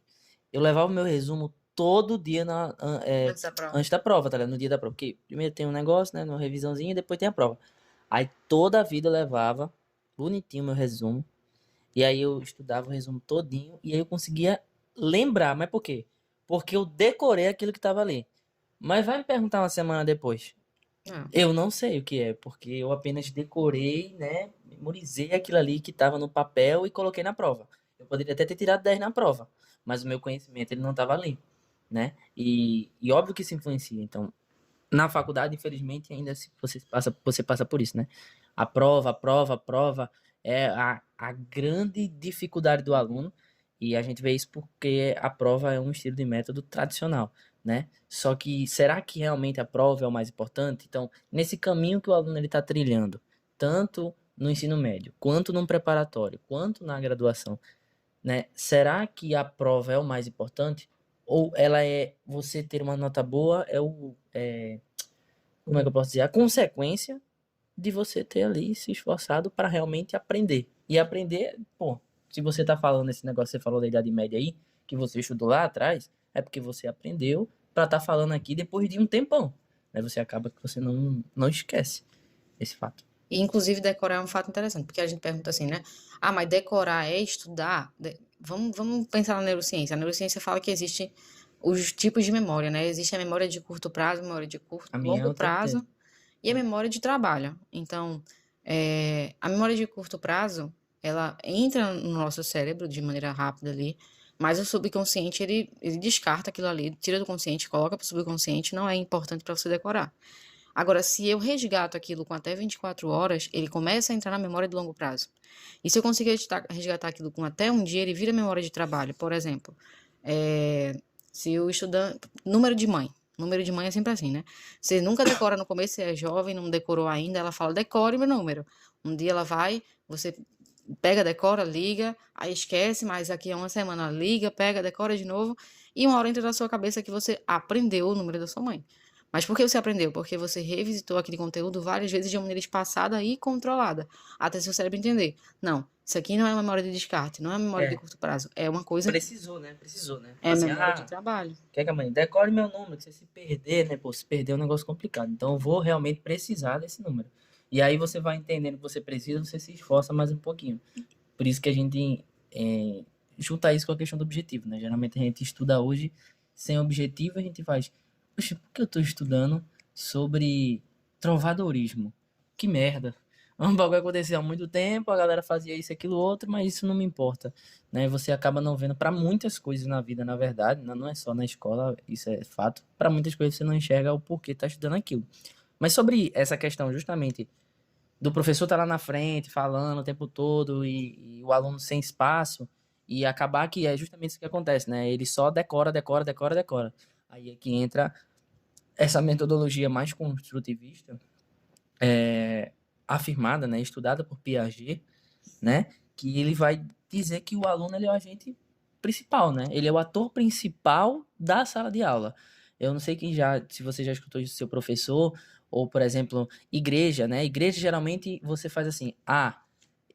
Eu levava o meu resumo todo dia antes da prova. antes da prova, tá ligado? No dia da prova. Porque primeiro tem um negócio, né? Uma revisãozinha, e depois tem a prova. Aí toda a vida eu levava bonitinho o meu resumo. E aí eu estudava o resumo todinho, e aí eu conseguia lembrar. Mas por quê? Porque eu decorei aquilo que tava ali. Mas vai me perguntar uma semana depois. Não. Eu não sei o que é, porque eu apenas decorei, né? Memorizei aquilo ali que estava no papel e coloquei na prova. Eu poderia até ter tirado 10 na prova, mas o meu conhecimento ele não estava ali, né? E óbvio que isso influencia. Então, na faculdade, infelizmente, ainda você passa por isso, né? A prova é a grande dificuldade do aluno, e a gente vê isso porque a prova é um estilo de método tradicional, né? Só que será que realmente a prova é o mais importante? Então, nesse caminho que o aluno está trilhando, tanto no ensino médio, quanto no preparatório, quanto na graduação, né? Será que a prova é o mais importante? Ou ela é você ter uma nota boa, como é que eu posso dizer? A consequência de você ter ali se esforçado para realmente aprender. E aprender, pô, se você tá falando esse negócio, você falou da Idade Média aí, que você estudou lá atrás, é porque você aprendeu para estar falando aqui depois de um tempão. Né? Você acaba que você não esquece esse fato. E, inclusive, decorar é um fato interessante, porque a gente pergunta assim, né? Ah, mas decorar é estudar? Vamos pensar na neurociência. A neurociência fala que existe os tipos de memória, né? Existe a memória de curto prazo, memória de A minha é longo o tempo prazo inteiro. e a memória de trabalho. Então, a memória de curto prazo, ela entra no nosso cérebro de maneira rápida ali, mas o subconsciente, ele descarta aquilo ali, tira do consciente, coloca para o subconsciente, não é importante para você decorar. Agora, se eu resgato aquilo com até 24 horas, ele começa a entrar na memória de longo prazo. E se eu conseguir resgatar aquilo com até um dia, ele vira memória de trabalho. Por exemplo, se o estudante. Número de mãe. Número de mãe é sempre assim, né? Você nunca decora no começo, você é jovem, não decorou ainda, ela fala, decore meu número. Um dia ela vai, você pega, decora, liga, aí esquece, mas aqui a uma semana liga, pega, decora de novo, e uma hora entra na sua cabeça que você aprendeu o número da sua mãe. Mas por que você aprendeu? Porque você revisitou aquele conteúdo várias vezes de uma maneira espaçada e controlada, até seu cérebro entender. Não, isso aqui não é memória de descarte, não é memória de É, curto prazo, é uma coisa, precisou, né? Precisou, né? é Assim, memória de trabalho. quer que a mãe decore meu número, que você se perder, né? Pô, se perder é um negócio complicado. Então eu vou realmente precisar desse número. E aí você vai entendendo que você precisa, você se esforça mais um pouquinho. Por isso que a gente junta isso com a questão do objetivo, né? Geralmente a gente estuda hoje sem objetivo, a gente faz, poxa, por que eu tô estudando sobre trovadorismo? Que merda. É um bagulho que aconteceu há muito tempo, a galera fazia isso, aquilo, outro, mas isso não me importa, né? Você acaba não vendo para muitas coisas na vida, na verdade, não é só na escola, isso é fato. Para muitas coisas você não enxerga o porquê tá estudando aquilo. Mas sobre essa questão justamente do professor estar lá na frente falando o tempo todo e o aluno sem espaço e acabar que é justamente isso que acontece, né? Ele só decora, decora, decora, decora. Aí é que entra essa metodologia mais construtivista, afirmada, né, estudada por Piaget, né, que ele vai dizer que o aluno ele é o agente principal, né? Ele é o ator principal da sala de aula. Eu não sei se você já escutou isso do seu professor, ou, por exemplo, igreja, né? Igreja, geralmente, você faz assim,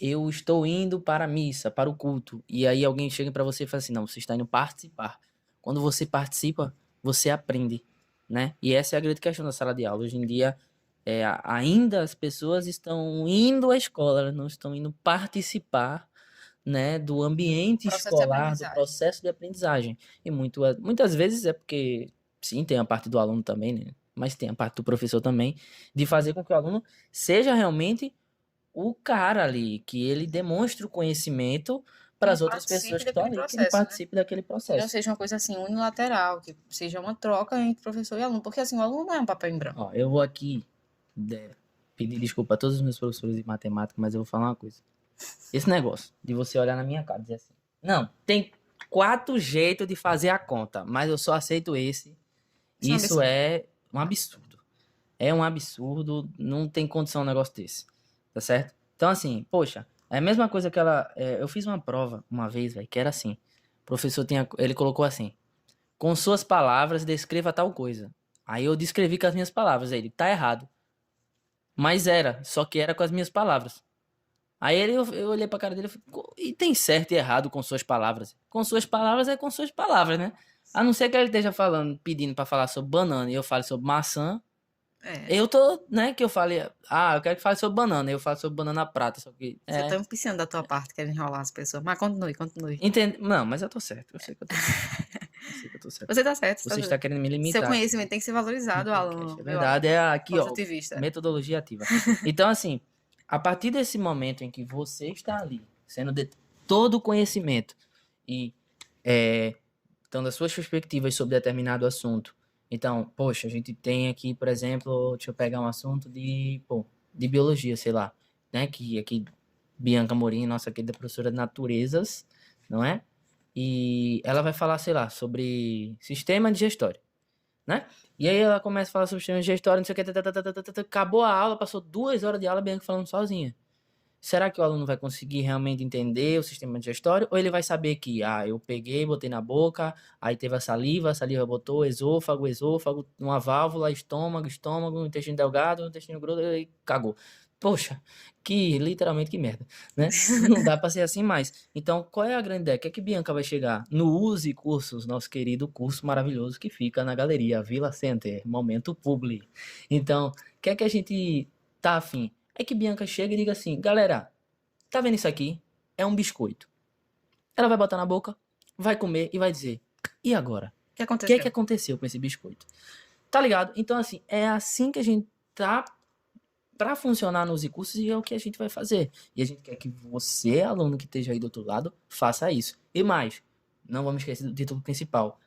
eu estou indo para a missa, para o culto, e aí alguém chega para você e fala assim, não, você está indo participar. Quando você participa, você aprende, né? E essa é a grande questão da sala de aula. Hoje em dia, ainda as pessoas estão indo à escola, elas não estão indo participar, né, do ambiente Processo de escolar, do aprendizagem. processo de aprendizagem. E muitas vezes é porque, sim, tem a parte do aluno também, né? Mas tem a parte do professor também, de fazer com que o aluno seja realmente o cara ali, que ele demonstre o conhecimento para E as outras pessoas participe que estão daquele ali, que ele processo, né? participe daquele Que não processo. seja uma coisa assim unilateral, que seja uma troca entre professor e aluno, porque assim, o aluno não é um papel em branco. Ó, eu vou aqui pedir desculpa a todos os meus professores de matemática, mas eu vou falar uma coisa. Esse negócio de você olhar na minha cara e dizer assim, não, tem 4 jeitos de fazer a conta, mas eu só aceito esse. Isso é um Isso absurdo. é um absurdo. É um absurdo, não tem condição um negócio desse. Tá certo? Então, assim, poxa, é a mesma coisa que eu fiz uma prova uma vez, velho, que era assim. O professor ele colocou assim: com suas palavras, descreva tal coisa. Aí eu descrevi com as minhas palavras. Aí ele, tá errado. Mas era, só que era com as minhas palavras. Aí eu olhei pra cara dele e falei, e tem certo e errado com suas palavras? Com suas palavras é com suas palavras, né? A não ser que ele esteja falando, pedindo pra falar sobre banana e eu fale sobre maçã. É. Eu tô, né, que eu falei, eu quero que fale sobre banana, eu falo sobre banana prata, só que, Você tá empiciando da tua parte, querendo enrolar as pessoas. Mas continue, continue. entende? Não, mas eu tô certo, eu sei que eu tô certo. Eu sei que eu tô certo. Você tá certo, você tá Você está certo. querendo me Seu limitar aqui conhecimento tem que ser no valorizado, podcast, aluno, é meu verdade, aluno é aqui, ó, construtivista. metodologia ativa. Então, assim, a partir desse momento em que você está ali, sendo de todo o conhecimento e dando as suas perspectivas sobre determinado assunto. Então, poxa, a gente tem aqui, por exemplo, deixa eu pegar um assunto de biologia, sei lá, né? Que aqui Bianca Morim, nossa querida professora de naturezas, não é? E ela vai falar, sei lá, sobre sistema digestório, né? E aí ela começa a falar sobre sistema digestório, não sei o que, acabou a aula, passou 2 horas de aula, a Bianca falando sozinha. Será que o aluno vai conseguir realmente entender o sistema digestório? Ou ele vai saber que, eu peguei, botei na boca, aí teve a saliva botou, esôfago, uma válvula, estômago, intestino delgado, intestino grosso, e cagou. Poxa, literalmente que merda, né? Não dá para ser assim mais. Então, qual é a grande ideia? O que é que Bianca vai chegar? No Use Cursos, nosso querido curso maravilhoso que fica na galeria Vila Center, Momento Publi. Então, o que é que a gente tá afim? É que Bianca chega e diga assim, galera, tá vendo isso aqui? É um biscoito. Ela vai botar na boca, vai comer e vai dizer, e agora? O que O que é que aconteceu? aconteceu com esse biscoito? Tá ligado? Então, assim, é assim que a gente tá para funcionar nos recursos e é o que a gente vai fazer. E a gente quer que você, aluno que esteja aí do outro lado, faça isso. E mais, não vamos esquecer do título principal.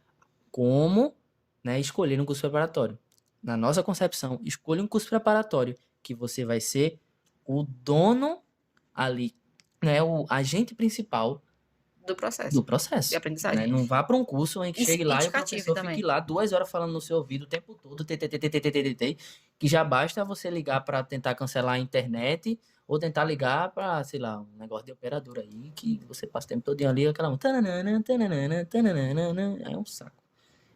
Como, né, escolher um curso preparatório. Na nossa concepção, escolha um curso preparatório que você vai ser o dono ali, né, o agente principal do processo do de processo, né? aprendizagem. Não vá para um curso em que E chegue lá e o cative professor também. fique lá 2 horas falando no seu ouvido o tempo todo, que já basta você ligar para tentar cancelar a internet ou tentar ligar para, sei lá, um negócio de operador aí, que você passa o tempo todo ali, aquela tananana, tananana, tananana, é um saco.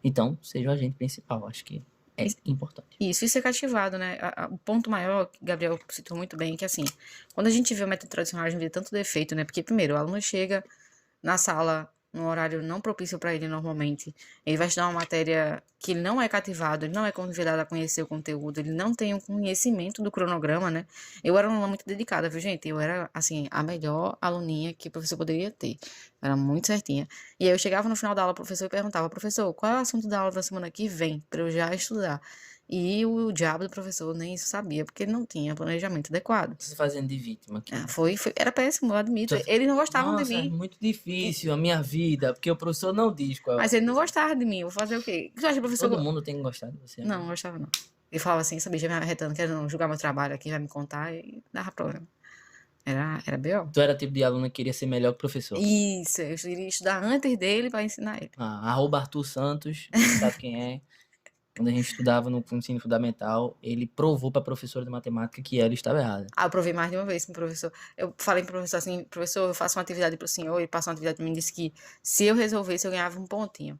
Então, seja o agente principal, acho que é importante. Isso, e ser cativado, né? O ponto maior, que o Gabriel citou muito bem, é que assim, quando a gente vê o método tradicional, a gente vê tanto defeito, né? Porque, primeiro, o aluno chega na sala num horário não propício para ele normalmente. Ele vai estudar uma matéria que ele não é cativado, ele não é convidado a conhecer o conteúdo, ele não tem um conhecimento do cronograma, né? Eu era uma aluna muito dedicada, viu, gente? Eu era, assim, a melhor aluninha que o professor poderia ter. Eu era muito certinha. E aí eu chegava no final da aula, o professor perguntava, professor, qual é o assunto da aula da semana que vem, para eu já estudar? E o diabo do professor nem isso sabia, porque ele não tinha planejamento adequado. Se fazendo de vítima aqui. Era péssimo, eu admito. Eles não gostavam de Nossa, é mim. muito difícil a minha vida, porque o professor não diz qual é o Mas ele não assunto. gostava de mim. Eu vou fazer o quê? Tu acha que o professor. Todo mundo tem que gostar de você. Não, não gostava, não. Ele falava assim, essa bicha me arretando, querendo julgar meu trabalho aqui, vai me contar, e dava problema. Era B.O. Tu era tipo de aluna que queria ser melhor que o professor. Isso, eu iria estudar antes dele pra ensinar ele. Arthur Santos, sabe quem é? Quando a gente estudava no ensino fundamental, ele provou pra professora de matemática que ela estava errada. Eu provei mais de uma vez com o professor. Eu falei pro professor assim, professor, eu faço uma atividade pro senhor, ele passou uma atividade pra mim e disse que se eu resolvesse, eu ganhava um pontinho.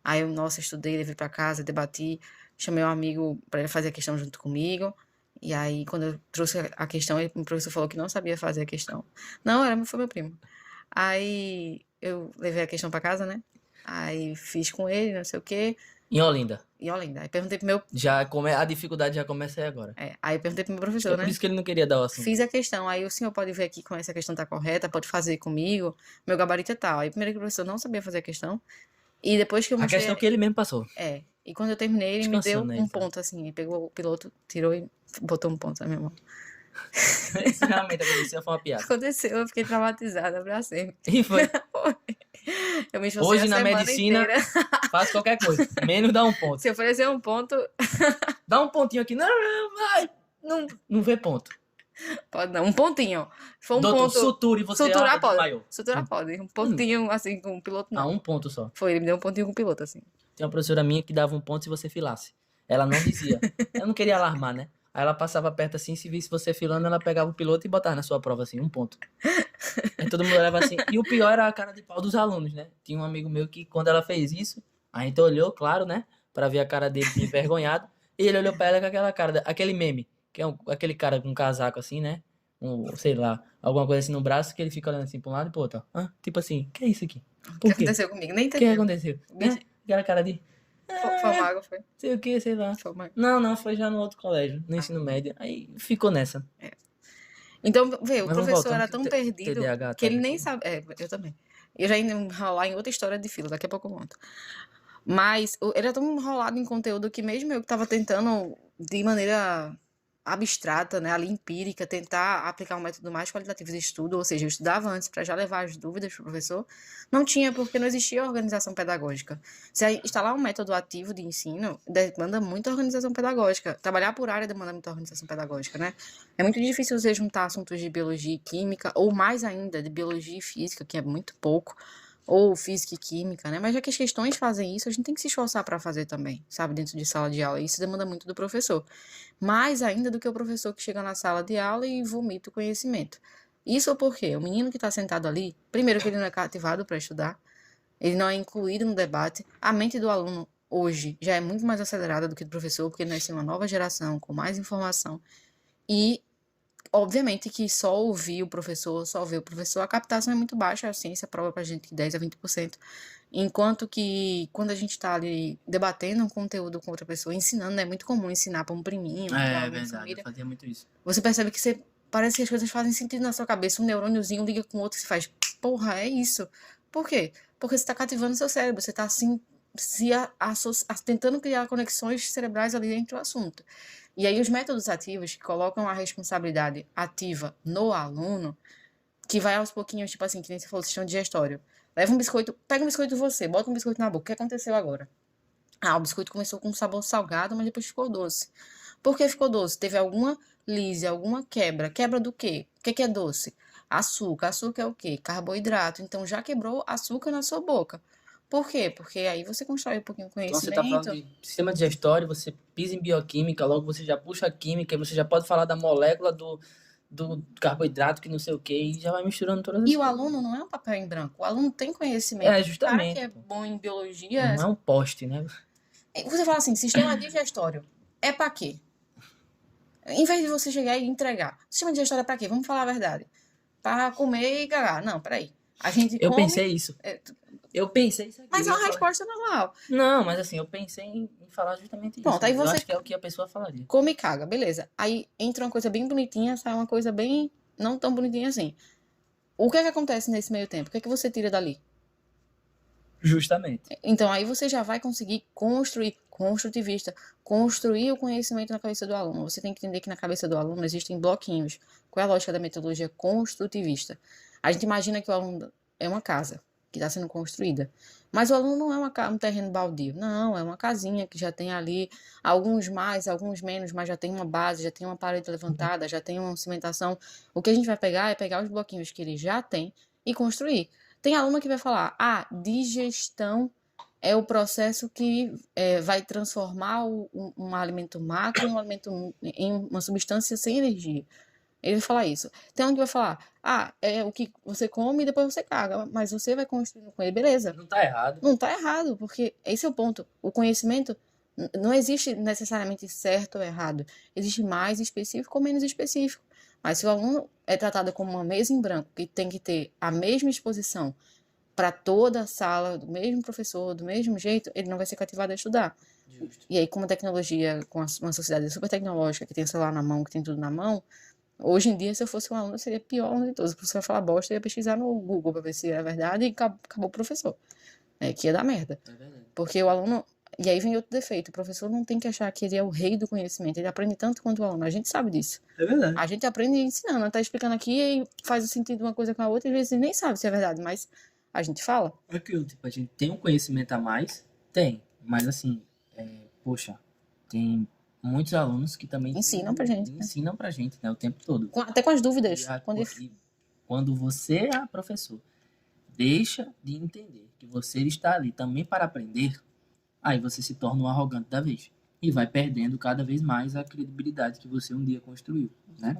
Aí eu, nossa, estudei, levei pra casa, debati, chamei um amigo pra ele fazer a questão junto comigo. E aí, quando eu trouxe a questão, o professor falou que não sabia fazer a questão. Não, foi meu primo. Aí eu levei a questão pra casa, né? Aí fiz com ele, não sei o quê. Em Olinda. E Olinda. Aí perguntei pro meu. A dificuldade já começa aí agora. Aí eu perguntei pro meu professor, É né? por isso que ele não queria dar o assunto. Fiz a questão. Aí o senhor pode ver aqui como essa questão tá correta, pode fazer comigo. Meu gabarito é tal. Aí primeiro que o professor não sabia fazer a questão. E depois que eu A mostrei. questão que ele mesmo passou. E quando eu terminei, ele me deu Descansando, né, um ele sabe. ponto, assim. Ele pegou o piloto, tirou e botou um ponto na minha mão. Isso realmente aconteceu, foi uma piada. Aconteceu, eu fiquei traumatizada pra sempre. E foi. Eu me esforcei Hoje a na semana medicina, inteira. faz qualquer coisa. Menos dá um ponto. Se oferecer um ponto, Dá um pontinho aqui. Não, vai. Não vê ponto. pode não. Um pontinho. Se for um Doutor, ponto. suture, você Suturar pode. desmaiou. Suturar pode. Um pontinho, assim, com o piloto, não. Um ponto só. Foi, ele me deu um pontinho com o piloto, assim. Tem uma professora minha que dava um ponto se você filasse. Ela não dizia. Ela não queria alarmar, né? Aí ela passava perto assim, se visse você filando, ela pegava o piloto e botava na sua prova assim, um ponto. Aí todo mundo olhava assim. E o pior era a cara de pau dos alunos, né? Tinha um amigo meu que quando ela fez isso, a gente olhou, claro, né? Pra ver a cara dele de envergonhado. E ele olhou pra ela com aquela cara, aquele meme, que é aquele cara com um casaco assim, né? Sei lá, alguma coisa assim no braço, que ele fica olhando assim pra um lado e pro outro. Ó. Tipo assim, que é isso aqui? O que Por quê? aconteceu comigo? Nem O que entendi. aconteceu? Bicho. Né? Aquela cara de... Foi uma água, foi. Sei o que, sei lá. Foi uma... Não, foi já no outro colégio, no ensino médio. Aí ficou nessa. Então, vê, o Mas professor voltando era que tão perdido TDAH que ele tá nem aqui. sabe. Eu também. Eu já ia enrolar em outra história de fila, daqui a pouco eu conto. Mas ele era tão enrolado em conteúdo que mesmo eu que estava tentando, de maneira abstrata, né, ali empírica, tentar aplicar um método mais qualitativo de estudo, ou seja, eu estudava antes para já levar as dúvidas para o professor, não tinha, porque não existia organização pedagógica. Se instalar um método ativo de ensino demanda muita organização pedagógica. Trabalhar por área demanda muita organização pedagógica, né? É muito difícil você juntar assuntos de biologia e química, ou mais ainda, de biologia e física, que é muito pouco, ou física e química, né? Mas já que as questões fazem isso, a gente tem que se esforçar para fazer também, sabe? Dentro de sala de aula. Isso demanda muito do professor. Mais ainda do que o professor que chega na sala de aula e vomita o conhecimento. Isso porque o menino que está sentado ali, primeiro que ele não é cativado para estudar, ele não é incluído no debate. A mente do aluno hoje já é muito mais acelerada do que do professor, porque nós temos uma nova geração com mais informação. E obviamente que só ouvir o professor, só ver o professor, a captação é muito baixa, a ciência prova pra gente que 10 a 20%. Enquanto que quando a gente tá ali debatendo um conteúdo com outra pessoa, ensinando, é muito comum ensinar pra um priminho, pra alguém da Verdade, família. eu fazia muito isso. Você percebe que parece que as coisas fazem sentido na sua cabeça, um neurôniozinho liga com o outro e você faz, porra, é isso. Por quê? Porque você tá cativando seu cérebro, você tá assim, tentando criar conexões cerebrais ali dentro do assunto. E aí os métodos ativos que colocam a responsabilidade ativa no aluno, que vai aos pouquinhos, tipo assim, que nem você falou, sistema digestório. Leva um biscoito, pega um biscoito você, bota um biscoito na boca. O que aconteceu agora? O biscoito começou com um sabor salgado, mas depois ficou doce. Por que ficou doce? Teve alguma lise, alguma quebra. Quebra do quê? O que é doce? Açúcar. Açúcar é o quê? Carboidrato. Então já quebrou açúcar na sua boca. Por quê? Porque aí você constrói um pouquinho de Então você está falando conhecimento. de sistema digestório, você pisa em bioquímica, logo você já puxa a química, e você já pode falar da molécula do carboidrato, que não sei o que, e já vai misturando todas as E o coisas. aluno não é um papel em branco. O aluno tem conhecimento. O cara que Justamente, é pô. bom em biologia. Não é um poste, né? Você fala assim, sistema digestório. É pra quê? Em vez de você chegar e entregar. Sistema digestório é pra quê? Vamos falar a verdade. Pra comer e cagar. Não, peraí. A gente Eu come. pensei isso. Eu pensei isso aqui. Mas é eu ia uma falar. resposta normal. Não, mas assim, eu pensei em falar justamente isso. Pronto, aí Mas eu você acho que é o que a pessoa falaria. come e caga, beleza. Aí entra uma coisa bem bonitinha, sai uma coisa bem não tão bonitinha assim. O que é que acontece nesse meio tempo? O que é que você tira dali? Justamente. Então aí você já vai conseguir construir, construtivista, construir o conhecimento na cabeça do aluno. Você tem que entender que na cabeça do aluno existem bloquinhos. Qual é a lógica da metodologia construtivista? A gente imagina que o aluno é uma casa que está sendo construída. Mas o aluno não é um terreno baldio. Não, é uma casinha que já tem ali alguns mais, alguns menos, mas já tem uma base, já tem uma parede levantada, já tem uma cimentação. O que a gente vai pegar é pegar os bloquinhos que ele já tem e construir. Tem aluno que vai falar, digestão é o processo que vai transformar um alimento macro em uma substância sem energia. Ele vai falar isso. Tem um que vai falar, é o que você come e depois você caga, mas você vai construindo com ele, beleza. Não tá errado. Não tá errado, porque esse é o ponto. O conhecimento não existe necessariamente certo ou errado. Existe mais específico ou menos específico. Mas se o aluno é tratado como uma mesa em branco, que tem que ter a mesma exposição para toda a sala, do mesmo professor, do mesmo jeito, ele não vai ser cativado a estudar. Justo. E aí, como a tecnologia, com uma sociedade super tecnológica, que tem celular na mão, que tem tudo na mão, hoje em dia, se eu fosse um aluno, eu seria pior aluno de todos. O professor vai falar bosta, eu ia pesquisar no Google para ver se era verdade e acabou o professor. Que ia dar merda. É verdade. Porque o aluno... E aí vem outro defeito. O professor não tem que achar que ele é o rei do conhecimento. Ele aprende tanto quanto o aluno. A gente sabe disso. É verdade. A gente aprende ensinando. Tá explicando aqui e faz o sentido de uma coisa com a outra. E às vezes nem sabe se é verdade, mas a gente fala. Aquilo, tipo, a gente tem um conhecimento a mais? Tem. Mas assim, poxa, tem muitos alunos que também Ensinam pra gente. ensinam pra gente, né, o tempo todo. Até com as dúvidas. Quando você é professor, deixa de entender que você está ali também para aprender, aí você se torna um arrogante da vez. E vai perdendo cada vez mais a credibilidade que você um dia construiu, né?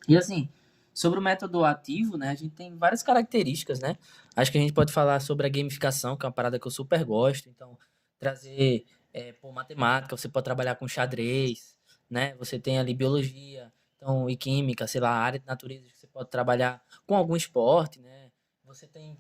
E assim, sobre o método ativo, né, a gente tem várias características, né? Acho que a gente pode falar sobre a gamificação, que é uma parada que eu super gosto. Então, trazer matemática, você pode trabalhar com xadrez, né? Você tem ali biologia, então, e química, sei lá, área de natureza, que você pode trabalhar com algum esporte, né? Você tem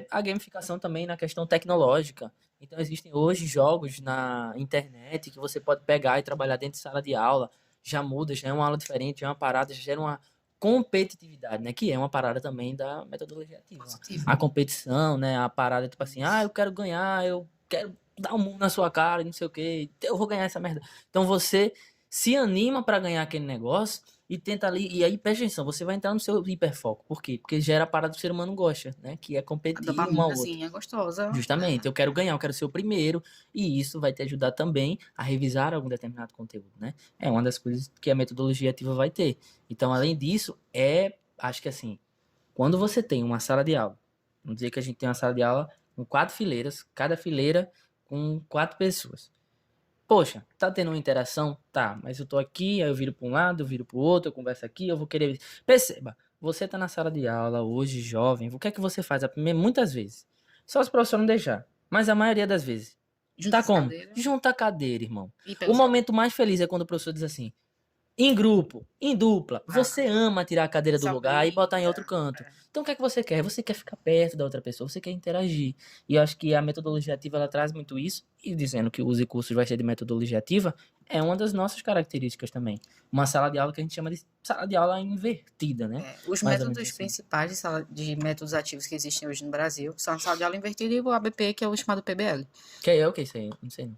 a gamificação também na questão tecnológica. Então, existem hoje jogos na internet que você pode pegar e trabalhar dentro de sala de aula. Já muda, já é uma aula diferente, já é uma parada, já gera uma competitividade, né? Que é uma parada também da metodologia ativa. A competição, né? A parada tipo assim, eu quero ganhar, eu quero dar um murro na sua cara, não sei o que, eu vou ganhar essa merda. Então você se anima para ganhar aquele negócio e tenta ali, e aí presta atenção, você vai entrar no seu hiperfoco. Por quê? Porque gera a parada que o ser humano gosta, né? Que é competir uma ao outro. É gostosa. Justamente, eu quero ganhar, eu quero ser o primeiro, e isso vai te ajudar também a revisar algum determinado conteúdo, né? É uma das coisas que a metodologia ativa vai ter. Então, além disso, acho que assim, quando você tem uma sala de aula, vamos dizer que a gente tem uma sala de aula com 4 fileiras, cada fileira com 4 pessoas. Poxa, tá tendo uma interação? Tá, mas eu tô aqui, aí eu viro para um lado, eu viro para o outro, eu converso aqui, eu vou querer... Perceba, você tá na sala de aula hoje, jovem, o que é que você faz? Muitas vezes, só se o professor não deixar, mas a maioria das vezes, tá como? Junta a cadeira, irmão. O momento mais feliz é quando o professor diz assim, em grupo, em dupla, você ama tirar a cadeira do lugar e botar em outro canto. Então o que é que você quer? Você quer ficar perto da outra pessoa, você quer interagir. E eu acho que a metodologia ativa ela traz muito isso, e dizendo que o Use Cursos vai ser de metodologia ativa, é uma das nossas características também. Uma sala de aula que a gente chama de sala de aula invertida, né? Os métodos principais de métodos ativos que existem hoje no Brasil são a sala de aula invertida e o ABP, que é o chamado PBL. Que é o que isso aí? Não sei não.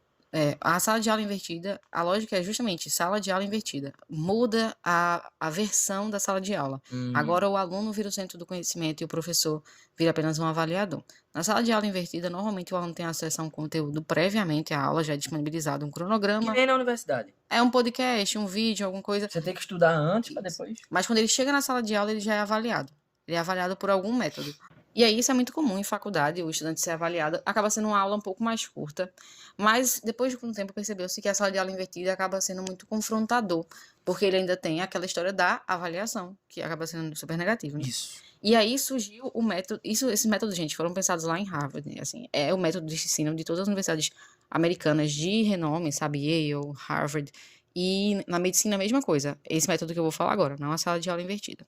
A sala de aula invertida, a lógica é justamente sala de aula invertida. Muda a versão da sala de aula. Agora o aluno vira o centro do conhecimento e o professor vira apenas um avaliador. Na sala de aula invertida, normalmente o aluno tem acesso a um conteúdo previamente à aula, já é disponibilizado um Que cronograma. nem na universidade. É um podcast, um vídeo, alguma coisa. Você tem que estudar antes para depois. Mas quando ele chega na sala de aula, ele já é avaliado. Ele é avaliado por algum método. E aí isso é muito comum em faculdade, o estudante ser avaliado. Acaba sendo uma aula um pouco mais curta. Mas depois de um tempo percebeu-se que a sala de aula invertida acaba sendo muito confrontador. Porque ele ainda tem aquela história da avaliação, que acaba sendo super negativo, né? Isso. E aí surgiu o método. Esses métodos, gente, foram pensados lá em Harvard, né? Assim, é o método de ensino de todas as universidades americanas de renome, sabe? Yale, Harvard. E na medicina a mesma coisa. Esse método que eu vou falar agora, não a sala de aula invertida.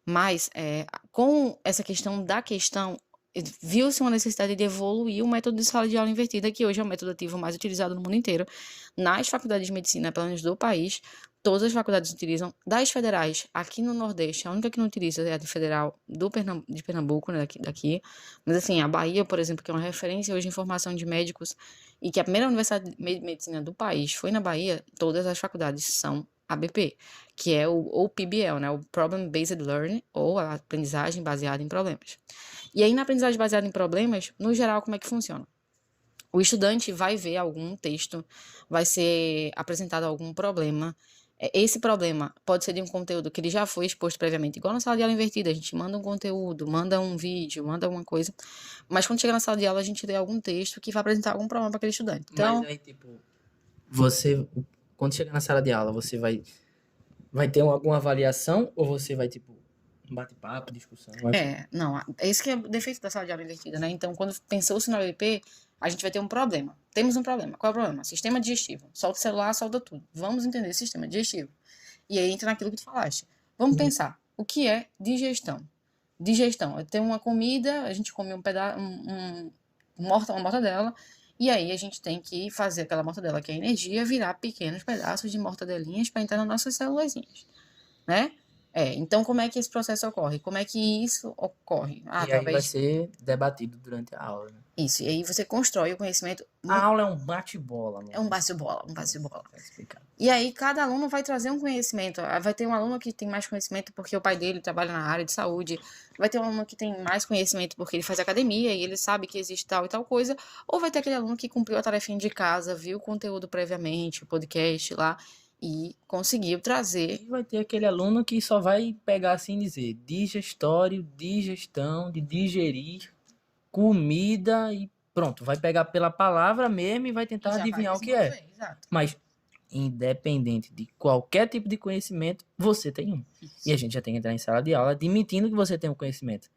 Mas com essa questão da questão, viu-se uma necessidade de evoluir o método de sala de aula invertida, que hoje é o método ativo mais utilizado no mundo inteiro. Nas faculdades de medicina, pelo menos do país, todas as faculdades utilizam. Das federais, aqui no Nordeste, a única que não utiliza é a de federal de Pernambuco, né, daqui. Mas assim, a Bahia, por exemplo, que é uma referência hoje em formação de médicos, e que a primeira universidade de medicina do país foi na Bahia, todas as faculdades são ABP, que é o PBL, né, o Problem Based Learning, ou a aprendizagem baseada em problemas. E aí, na aprendizagem baseada em problemas, no geral, como é que funciona? O estudante vai ver algum texto, vai ser apresentado algum problema. Esse problema pode ser de um conteúdo que ele já foi exposto previamente, igual na sala de aula invertida, a gente manda um conteúdo, manda um vídeo, manda alguma coisa, mas quando chega na sala de aula a gente lê algum texto que vai apresentar algum problema para aquele estudante. Então, Mas aí, tipo, você, quando chegar na sala de aula, você vai ter alguma avaliação ou você vai, tipo, um bate-papo, discussão? não, esse que é o defeito da sala de aula invertida, né? Então, quando pensou-se no LP, a gente vai ter um problema. Temos um problema. Qual é o problema? Sistema digestivo. Solta o celular, solta tudo. Vamos entender sistema digestivo. E aí entra naquilo que tu falaste. Vamos pensar, o que é digestão? Digestão, é ter uma comida, a gente come uma mortadela, e aí a gente tem que fazer aquela mortadela, que é energia, virar pequenos pedaços de mortadelinhas para entrar nas nossas célulazinhas, né? Então como é que esse processo ocorre? Como é que isso ocorre? E aí vai ser debatido durante a aula, né? Isso, e aí você constrói o conhecimento. A aula é um bate-bola, né? É um bate-bola, um bate-bola. Vai explicar. E aí cada aluno vai trazer um conhecimento. Vai ter um aluno que tem mais conhecimento porque o pai dele trabalha na área de saúde. Vai ter um aluno que tem mais conhecimento porque ele faz academia e ele sabe que existe tal e tal coisa. Ou vai ter aquele aluno que cumpriu a tarefinha de casa, viu o conteúdo previamente, o podcast lá, e conseguiu trazer. E vai ter aquele aluno que só vai pegar assim e dizer digestório, digestão, de digerir, comida e pronto. Vai pegar pela palavra mesmo e vai tentar adivinhar o que é. Exato. Mas, independente de qualquer tipo de conhecimento, você tem um. Isso. E a gente já tem que entrar em sala de aula admitindo que você tem um conhecimento,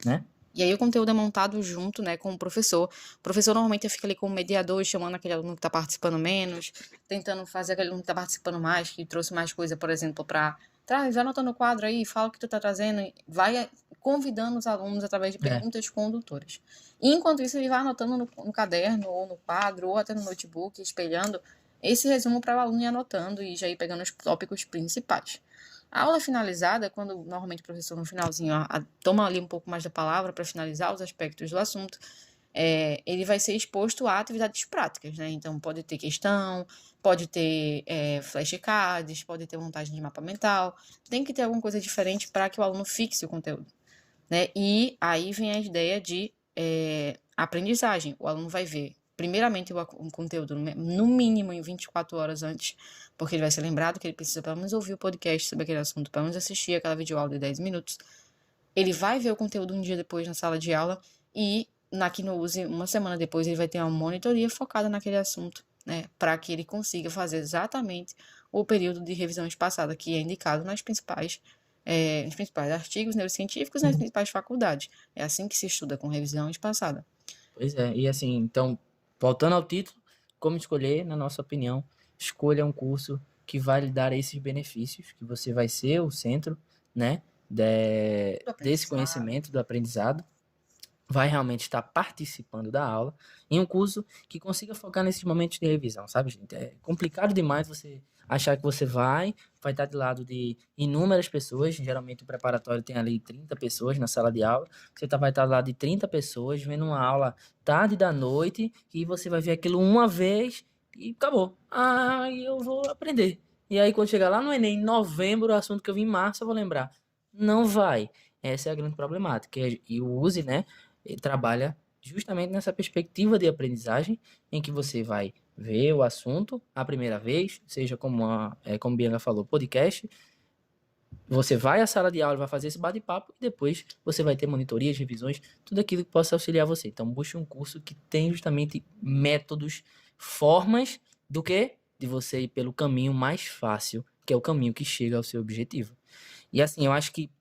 né? E aí o conteúdo é montado junto, né, com o professor. O professor normalmente fica ali como mediador, chamando aquele aluno que está participando menos, tentando fazer aquele aluno que está participando mais, que trouxe mais coisa, por exemplo, para... vai anotando o quadro aí, fala o que tu está trazendo, vai convidando os alunos através de perguntas condutoras. E enquanto isso, ele vai anotando no caderno, ou no quadro, ou até no notebook, espelhando esse resumo para o aluno ir anotando e já ir pegando os tópicos principais. A aula finalizada, quando normalmente o professor no finalzinho toma ali um pouco mais da palavra para finalizar os aspectos do assunto, ele vai ser exposto a atividades práticas, né? Então pode ter questão, pode ter flashcards, pode ter montagem de mapa mental, tem que ter alguma coisa diferente para que o aluno fixe o conteúdo, né? E aí vem a ideia de aprendizagem. O aluno vai ver primeiramente o conteúdo no mínimo em 24 horas antes, porque ele vai ser lembrado que ele precisa pelo menos ouvir o podcast sobre aquele assunto, pelo menos assistir aquela videoaula de 10 minutos. Ele vai ver o conteúdo um dia depois na sala de aula e na Kinouse, uma semana depois, ele vai ter uma monitoria focada naquele assunto, né, para que ele consiga fazer exatamente o período de revisão espaçada que é indicado nos principais artigos neurocientíficos, nas principais faculdades. É assim que se estuda, com revisão espaçada. Pois é, e assim, então, voltando ao título, como escolher, na nossa opinião, escolha um curso que vai lhe dar esses benefícios, que você vai ser o centro, né, desse conhecimento, do aprendizado, vai realmente estar participando da aula, em um curso que consiga focar nesses momentos de revisão, sabe, gente? É complicado demais você achar que você vai estar do lado de inúmeras pessoas, geralmente o preparatório tem ali 30 pessoas na sala de aula, você vai estar do lado de 30 pessoas, vendo uma aula tarde da noite, e você vai ver aquilo uma vez E acabou. Aí eu vou aprender. E aí quando chegar lá no Enem, em novembro, o assunto que eu vi em março, eu vou lembrar. Não vai. Essa é a grande problemática. E o USE, né, ele trabalha justamente nessa perspectiva de aprendizagem, em que você vai ver o assunto a primeira vez, seja como Bianca falou, podcast. Você vai à sala de aula, vai fazer esse bate-papo e depois você vai ter monitorias, revisões, tudo aquilo que possa auxiliar você. Então, busque um curso que tem justamente métodos, formas do que de você ir pelo caminho mais fácil, que é o caminho que chega ao seu objetivo. E assim, eu acho que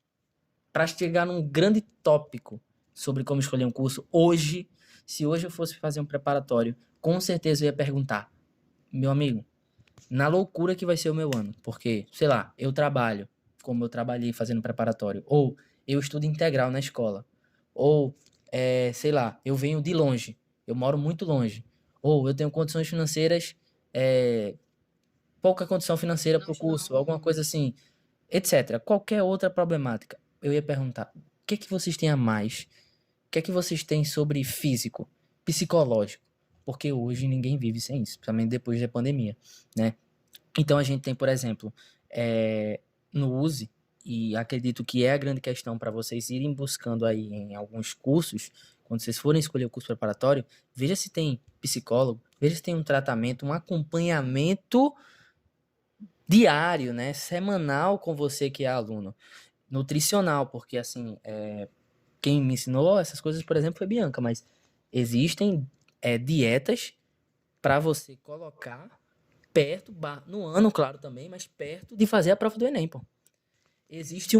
para chegar num grande tópico sobre como escolher um curso, hoje, se hoje eu fosse fazer um preparatório, com certeza eu ia perguntar, meu amigo, na loucura que vai ser o meu ano, porque, sei lá, eu trabalho como eu trabalhei fazendo preparatório, ou eu estudo integral na escola, ou, sei lá, eu venho de longe, eu moro muito longe, ou eu tenho condições financeiras, é, pouca condição financeira para o curso, alguma coisa assim, etc. Qualquer outra problemática, eu ia perguntar, o que é que vocês têm a mais? O que é que vocês têm sobre físico, psicológico? Porque hoje ninguém vive sem isso, principalmente depois da pandemia, né? Então a gente tem, por exemplo, no USE, e acredito que é a grande questão para vocês irem buscando aí em alguns cursos, quando vocês forem escolher o curso preparatório, veja se tem psicólogo, veja se tem um tratamento, um acompanhamento diário, né, semanal com você que é aluno, nutricional, porque assim, quem me ensinou essas coisas, por exemplo, foi Bianca, mas existem dietas para você colocar perto, no ano, claro, também, mas perto de fazer a prova do Enem, pô. Existe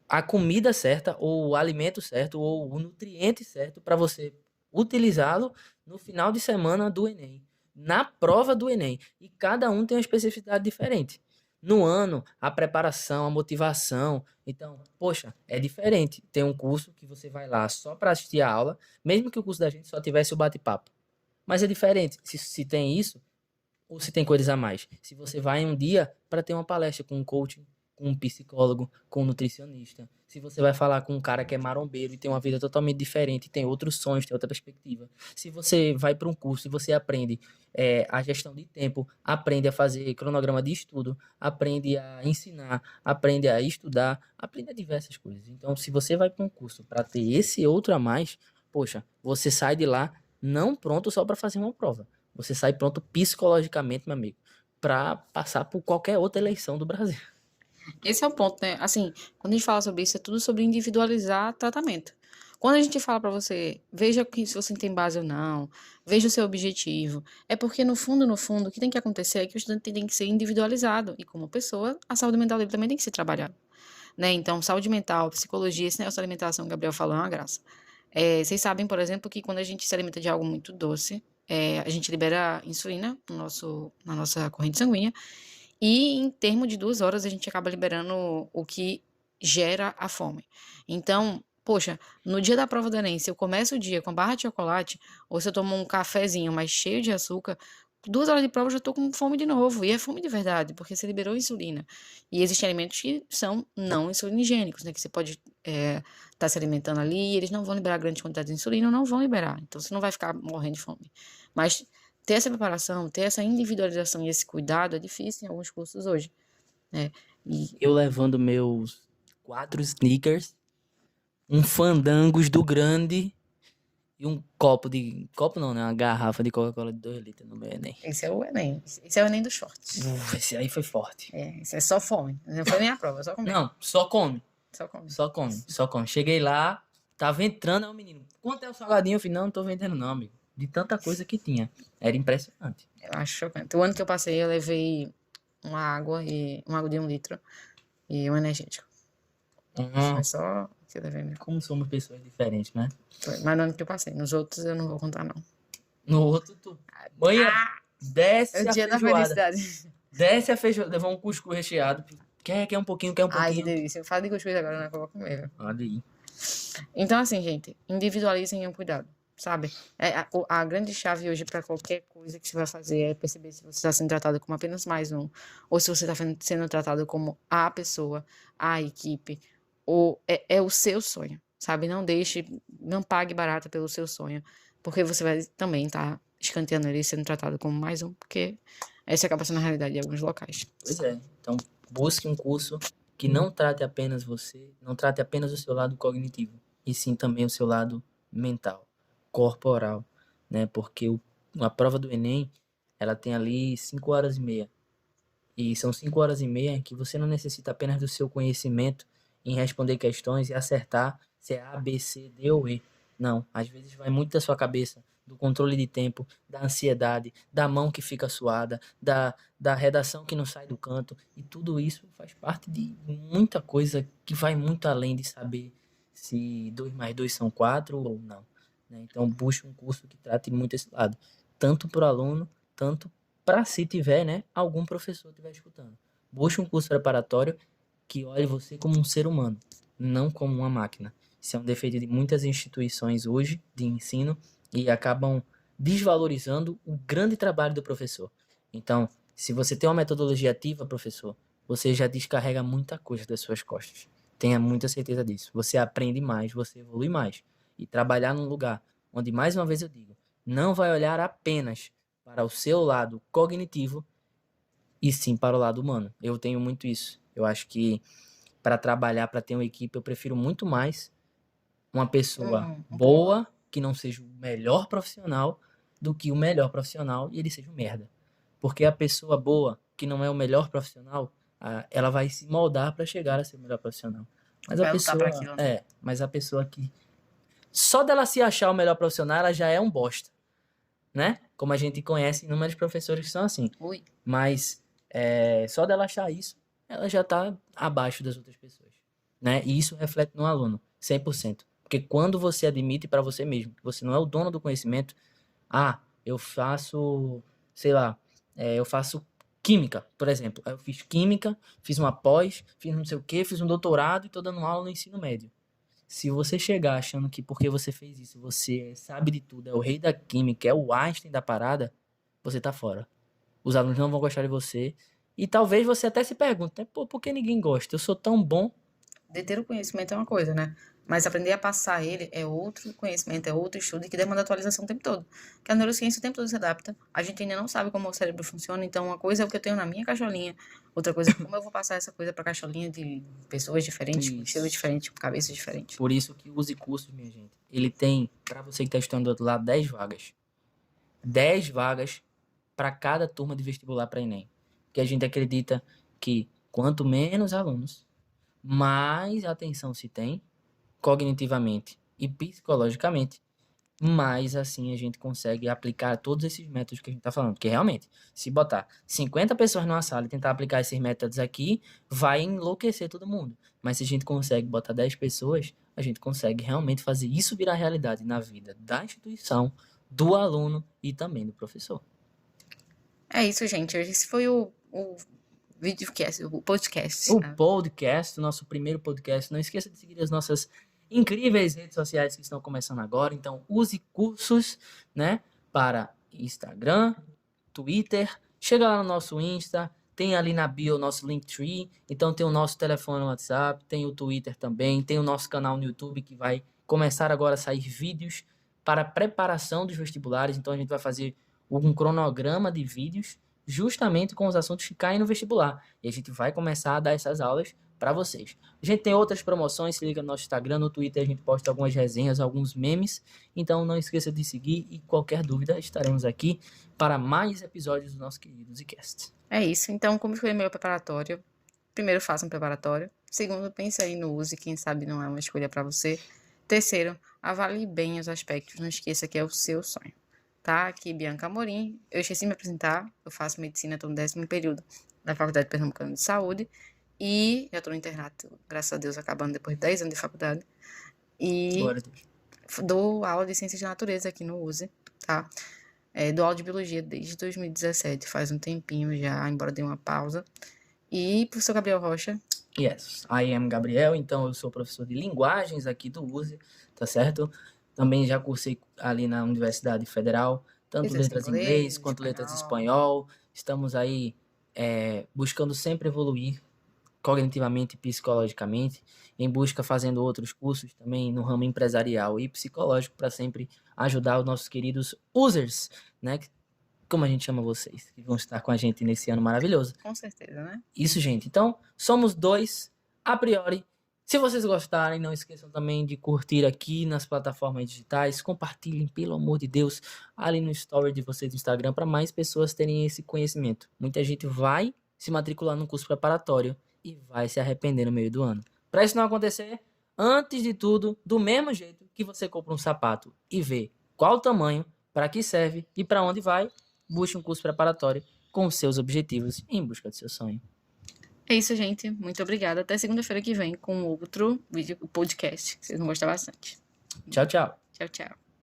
a comida certa, ou o alimento certo, ou o nutriente certo para você utilizá-lo no final de semana do Enem, na prova do Enem. E cada um tem uma especificidade diferente. No ano, a preparação, a motivação. Então, poxa, é diferente. Tem um curso que você vai lá só para assistir a aula, mesmo que o curso da gente só tivesse o bate-papo. Mas é diferente. Se tem isso, ou se tem coisas a mais. Se você vai um dia para ter uma palestra com um coach, com um psicólogo, com um nutricionista. Se você vai falar com um cara que é marombeiro e tem uma vida totalmente diferente, tem outros sonhos, tem outra perspectiva. Se você vai para um curso e você aprende a gestão de tempo, aprende a fazer cronograma de estudo, aprende a ensinar, aprende a estudar, aprende a diversas coisas. Então, se você vai para um curso para ter esse outro a mais, poxa, você sai de lá não pronto só para fazer uma prova. Você sai pronto psicologicamente, meu amigo, para passar por qualquer outra eleição do Brasil. Esse é o ponto, né? Assim, quando a gente fala sobre isso, é tudo sobre individualizar tratamento. Quando a gente fala para você, veja se você tem base ou não, veja o seu objetivo, é porque no fundo, o que tem que acontecer é que o estudante tem que ser individualizado e como pessoa, a saúde mental dele também tem que ser trabalhada, né? Então, saúde mental, psicologia, esse negócio de alimentação que o Gabriel falou é uma graça. Vocês sabem, por exemplo, que quando a gente se alimenta de algo muito doce, a gente libera insulina na nossa corrente sanguínea e em termo de 2 horas a gente acaba liberando o que gera a fome. Então, poxa, no dia da prova do Enem, se eu começo o dia com barra de chocolate, ou se eu tomo um cafezinho mais cheio de açúcar, 2 horas de prova eu já tô com fome de novo. E é fome de verdade, porque você liberou insulina. E existem alimentos que são não insulinogênicos, né? Que você pode estar se alimentando ali e eles não vão liberar grande quantidade de insulina ou não vão liberar. Então você não vai ficar morrendo de fome. Mas ter essa preparação, ter essa individualização e esse cuidado é difícil em alguns cursos hoje, né? E Eu levando meus 4 sneakers, um fandangos do grande e um copo de... Copo não, né? Uma garrafa de Coca-Cola de 2 litros no meu Enem. esse é o Enem. Esse é o Enem dos shorts. Esse aí foi forte. Esse é só fome. Não foi nem a prova, só comer. Não, só come. Só come. Só come, só come. Cheguei lá, tava entrando, aí o menino, quanto é o salgadinho? Eu falei, não tô vendendo não, amigo. De tanta coisa que tinha. Era impressionante. Eu acho chocante. O ano que eu passei, eu levei uma água de 1 litro e um energético. Foi só o que eu levei mesmo. Como somos pessoas diferentes, né? Foi. Mas no ano que eu passei. Nos outros eu não vou contar, não. No outro, tu... Manhã, desce É o a dia da feijoada. felicidade. Desce a feijoada. Levou um cuscuz recheado. Quer um pouquinho, quer um Ai, que pouquinho. delícia. Eu falo de cuscuz agora, né? Que eu vou comer, viu? Olha aí. Então, assim, gente, individualizem o cuidado, sabe? A grande chave hoje para qualquer coisa que você vai fazer é perceber se você está sendo tratado como apenas mais um, ou se você está sendo tratado como a pessoa, a equipe, ou é o seu sonho, sabe? Não pague barata pelo seu sonho, porque você vai também estar escanteando ele, sendo tratado como mais um, porque essa acaba sendo a realidade de alguns locais. Pois é. Então, busque um curso que não trate apenas você, não trate apenas o seu lado cognitivo, e sim também o seu lado mental, corporal, né? Porque a prova do Enem, ela tem ali 5 horas e meia. E são 5 horas e meia que você não necessita apenas do seu conhecimento em responder questões e acertar se é A, B, C, D ou E. Não, às vezes vai muito da sua cabeça, do controle de tempo, da ansiedade, da mão que fica suada, da redação que não sai do canto. E tudo isso faz parte de muita coisa que vai muito além de saber se 2 mais 2 são 4 ou não, né? Então, busque um curso que trate muito esse lado, tanto para o aluno, tanto para se tiver, né, algum professor estiver escutando. Busque um curso preparatório que olhe você como um ser humano, não como uma máquina. Isso é um defeito de muitas instituições hoje de ensino e acabam desvalorizando o grande trabalho do professor. Então, se você tem uma metodologia ativa, professor, você já descarrega muita coisa das suas costas. Tenha muita certeza disso. Você aprende mais, você evolui mais. E trabalhar num lugar onde, mais uma vez eu digo, não vai olhar apenas para o seu lado cognitivo e sim para o lado humano. Eu tenho muito isso. Eu acho que para trabalhar, para ter uma equipe, eu prefiro muito mais uma pessoa boa, que não seja o melhor profissional, do que o melhor profissional e ele seja um merda. Porque a pessoa boa, que não é o melhor profissional, ela vai se moldar para chegar a ser o melhor profissional. Mas a Vai lutar pra pessoa, aquilo, né? mas a pessoa que só dela se achar o melhor profissional, ela já é um bosta, né? Como a gente conhece inúmeros professores que são assim. Ui. Mas só dela achar isso, ela já está abaixo das outras pessoas, né? E isso reflete no aluno, 100%. Porque quando você admite para você mesmo que você não é o dono do conhecimento, eu faço, sei lá, eu faço química, por exemplo. Eu fiz química, fiz uma pós, fiz não sei o quê, fiz um doutorado e estou dando aula no ensino médio. Se você chegar achando que porque você fez isso, você sabe de tudo, é o rei da química, é o Einstein da parada, você tá fora. Os alunos não vão gostar de você. E talvez você até se pergunte, né? Pô, por que ninguém gosta? Eu sou tão bom. Deter o conhecimento é uma coisa, né? Mas aprender a passar ele é outro conhecimento, é outro estudo que demanda atualização o tempo todo. Porque a neurociência o tempo todo se adapta. A gente ainda não sabe como o cérebro funciona, então uma coisa é o que eu tenho na minha caixolinha, outra coisa é como eu vou passar essa coisa para caixolinha de pessoas diferentes, com estilos diferentes, com cabeças diferentes. Por isso que Use Cursos, minha gente. Ele tem, para você que está estudando do outro lado, 10 vagas. 10 vagas para cada turma de vestibular para Enem. Porque a gente acredita que quanto menos alunos, mais atenção se tem cognitivamente e psicologicamente, mais assim a gente consegue aplicar todos esses métodos que a gente está falando. Porque realmente, se botar 50 pessoas numa sala e tentar aplicar esses métodos aqui, vai enlouquecer todo mundo. Mas se a gente consegue botar 10 pessoas, a gente consegue realmente fazer isso virar realidade na vida da instituição, do aluno e também do professor. É isso, gente. Esse foi o videocast, o podcast. O podcast, o nosso primeiro podcast. Não esqueça de seguir as nossas incríveis redes sociais que estão começando agora. Então, use cursos, né, para Instagram, Twitter. Chega lá no nosso Insta, tem ali na bio o nosso Linktree. Então, tem o nosso telefone no WhatsApp, tem o Twitter também, tem o nosso canal no YouTube que vai começar agora a sair vídeos para preparação dos vestibulares. Então, a gente vai fazer um cronograma de vídeos justamente com os assuntos que caem no vestibular. E a gente vai começar a dar essas aulas para vocês. A gente tem outras promoções, se liga no nosso Instagram, no Twitter a gente posta algumas resenhas, alguns memes. Então não esqueça de seguir e qualquer dúvida estaremos aqui para mais episódios do nosso querido Zcast. É isso. Então, como foi meu preparatório? Primeiro, faça um preparatório. Segundo, pense aí no use, quem sabe não é uma escolha para você. Terceiro, avalie bem os aspectos. Não esqueça que é o seu sonho. Tá? Aqui, Bianca Amorim. Eu esqueci de me apresentar. Eu faço medicina, estou no 10º período da Faculdade Pernambucana de Saúde. E já estou no internato, graças a Deus, acabando depois de 10 anos de faculdade. E dou aula de Ciências da Natureza aqui no USE, tá? Dou aula de Biologia desde 2017, faz um tempinho já, embora dê uma pausa. E professor Gabriel Rocha. Yes, I am Gabriel, então eu sou professor de linguagens aqui do USE, tá certo? Também já cursei ali na Universidade Federal, tanto letras em inglês quanto letras em espanhol. Estamos aí buscando sempre evoluir cognitivamente e psicologicamente, em busca fazendo outros cursos também no ramo empresarial e psicológico para sempre ajudar os nossos queridos users, né? Como a gente chama vocês, que vão estar com a gente nesse ano maravilhoso. Com certeza, né? Isso, gente. Então, somos 2, a priori. Se vocês gostarem, não esqueçam também de curtir aqui nas plataformas digitais. Compartilhem, pelo amor de Deus, ali no story de vocês do Instagram para mais pessoas terem esse conhecimento. Muita gente vai se matricular no curso preparatório e vai se arrepender no meio do ano. Para isso não acontecer, antes de tudo, do mesmo jeito que você compra um sapato e vê qual o tamanho, para que serve e para onde vai, busque um curso preparatório com os seus objetivos em busca do seu sonho. É isso, gente. Muito obrigada. Até segunda-feira que vem com outro vídeo, podcast, que vocês vão gostar bastante. Tchau, tchau. Tchau, tchau.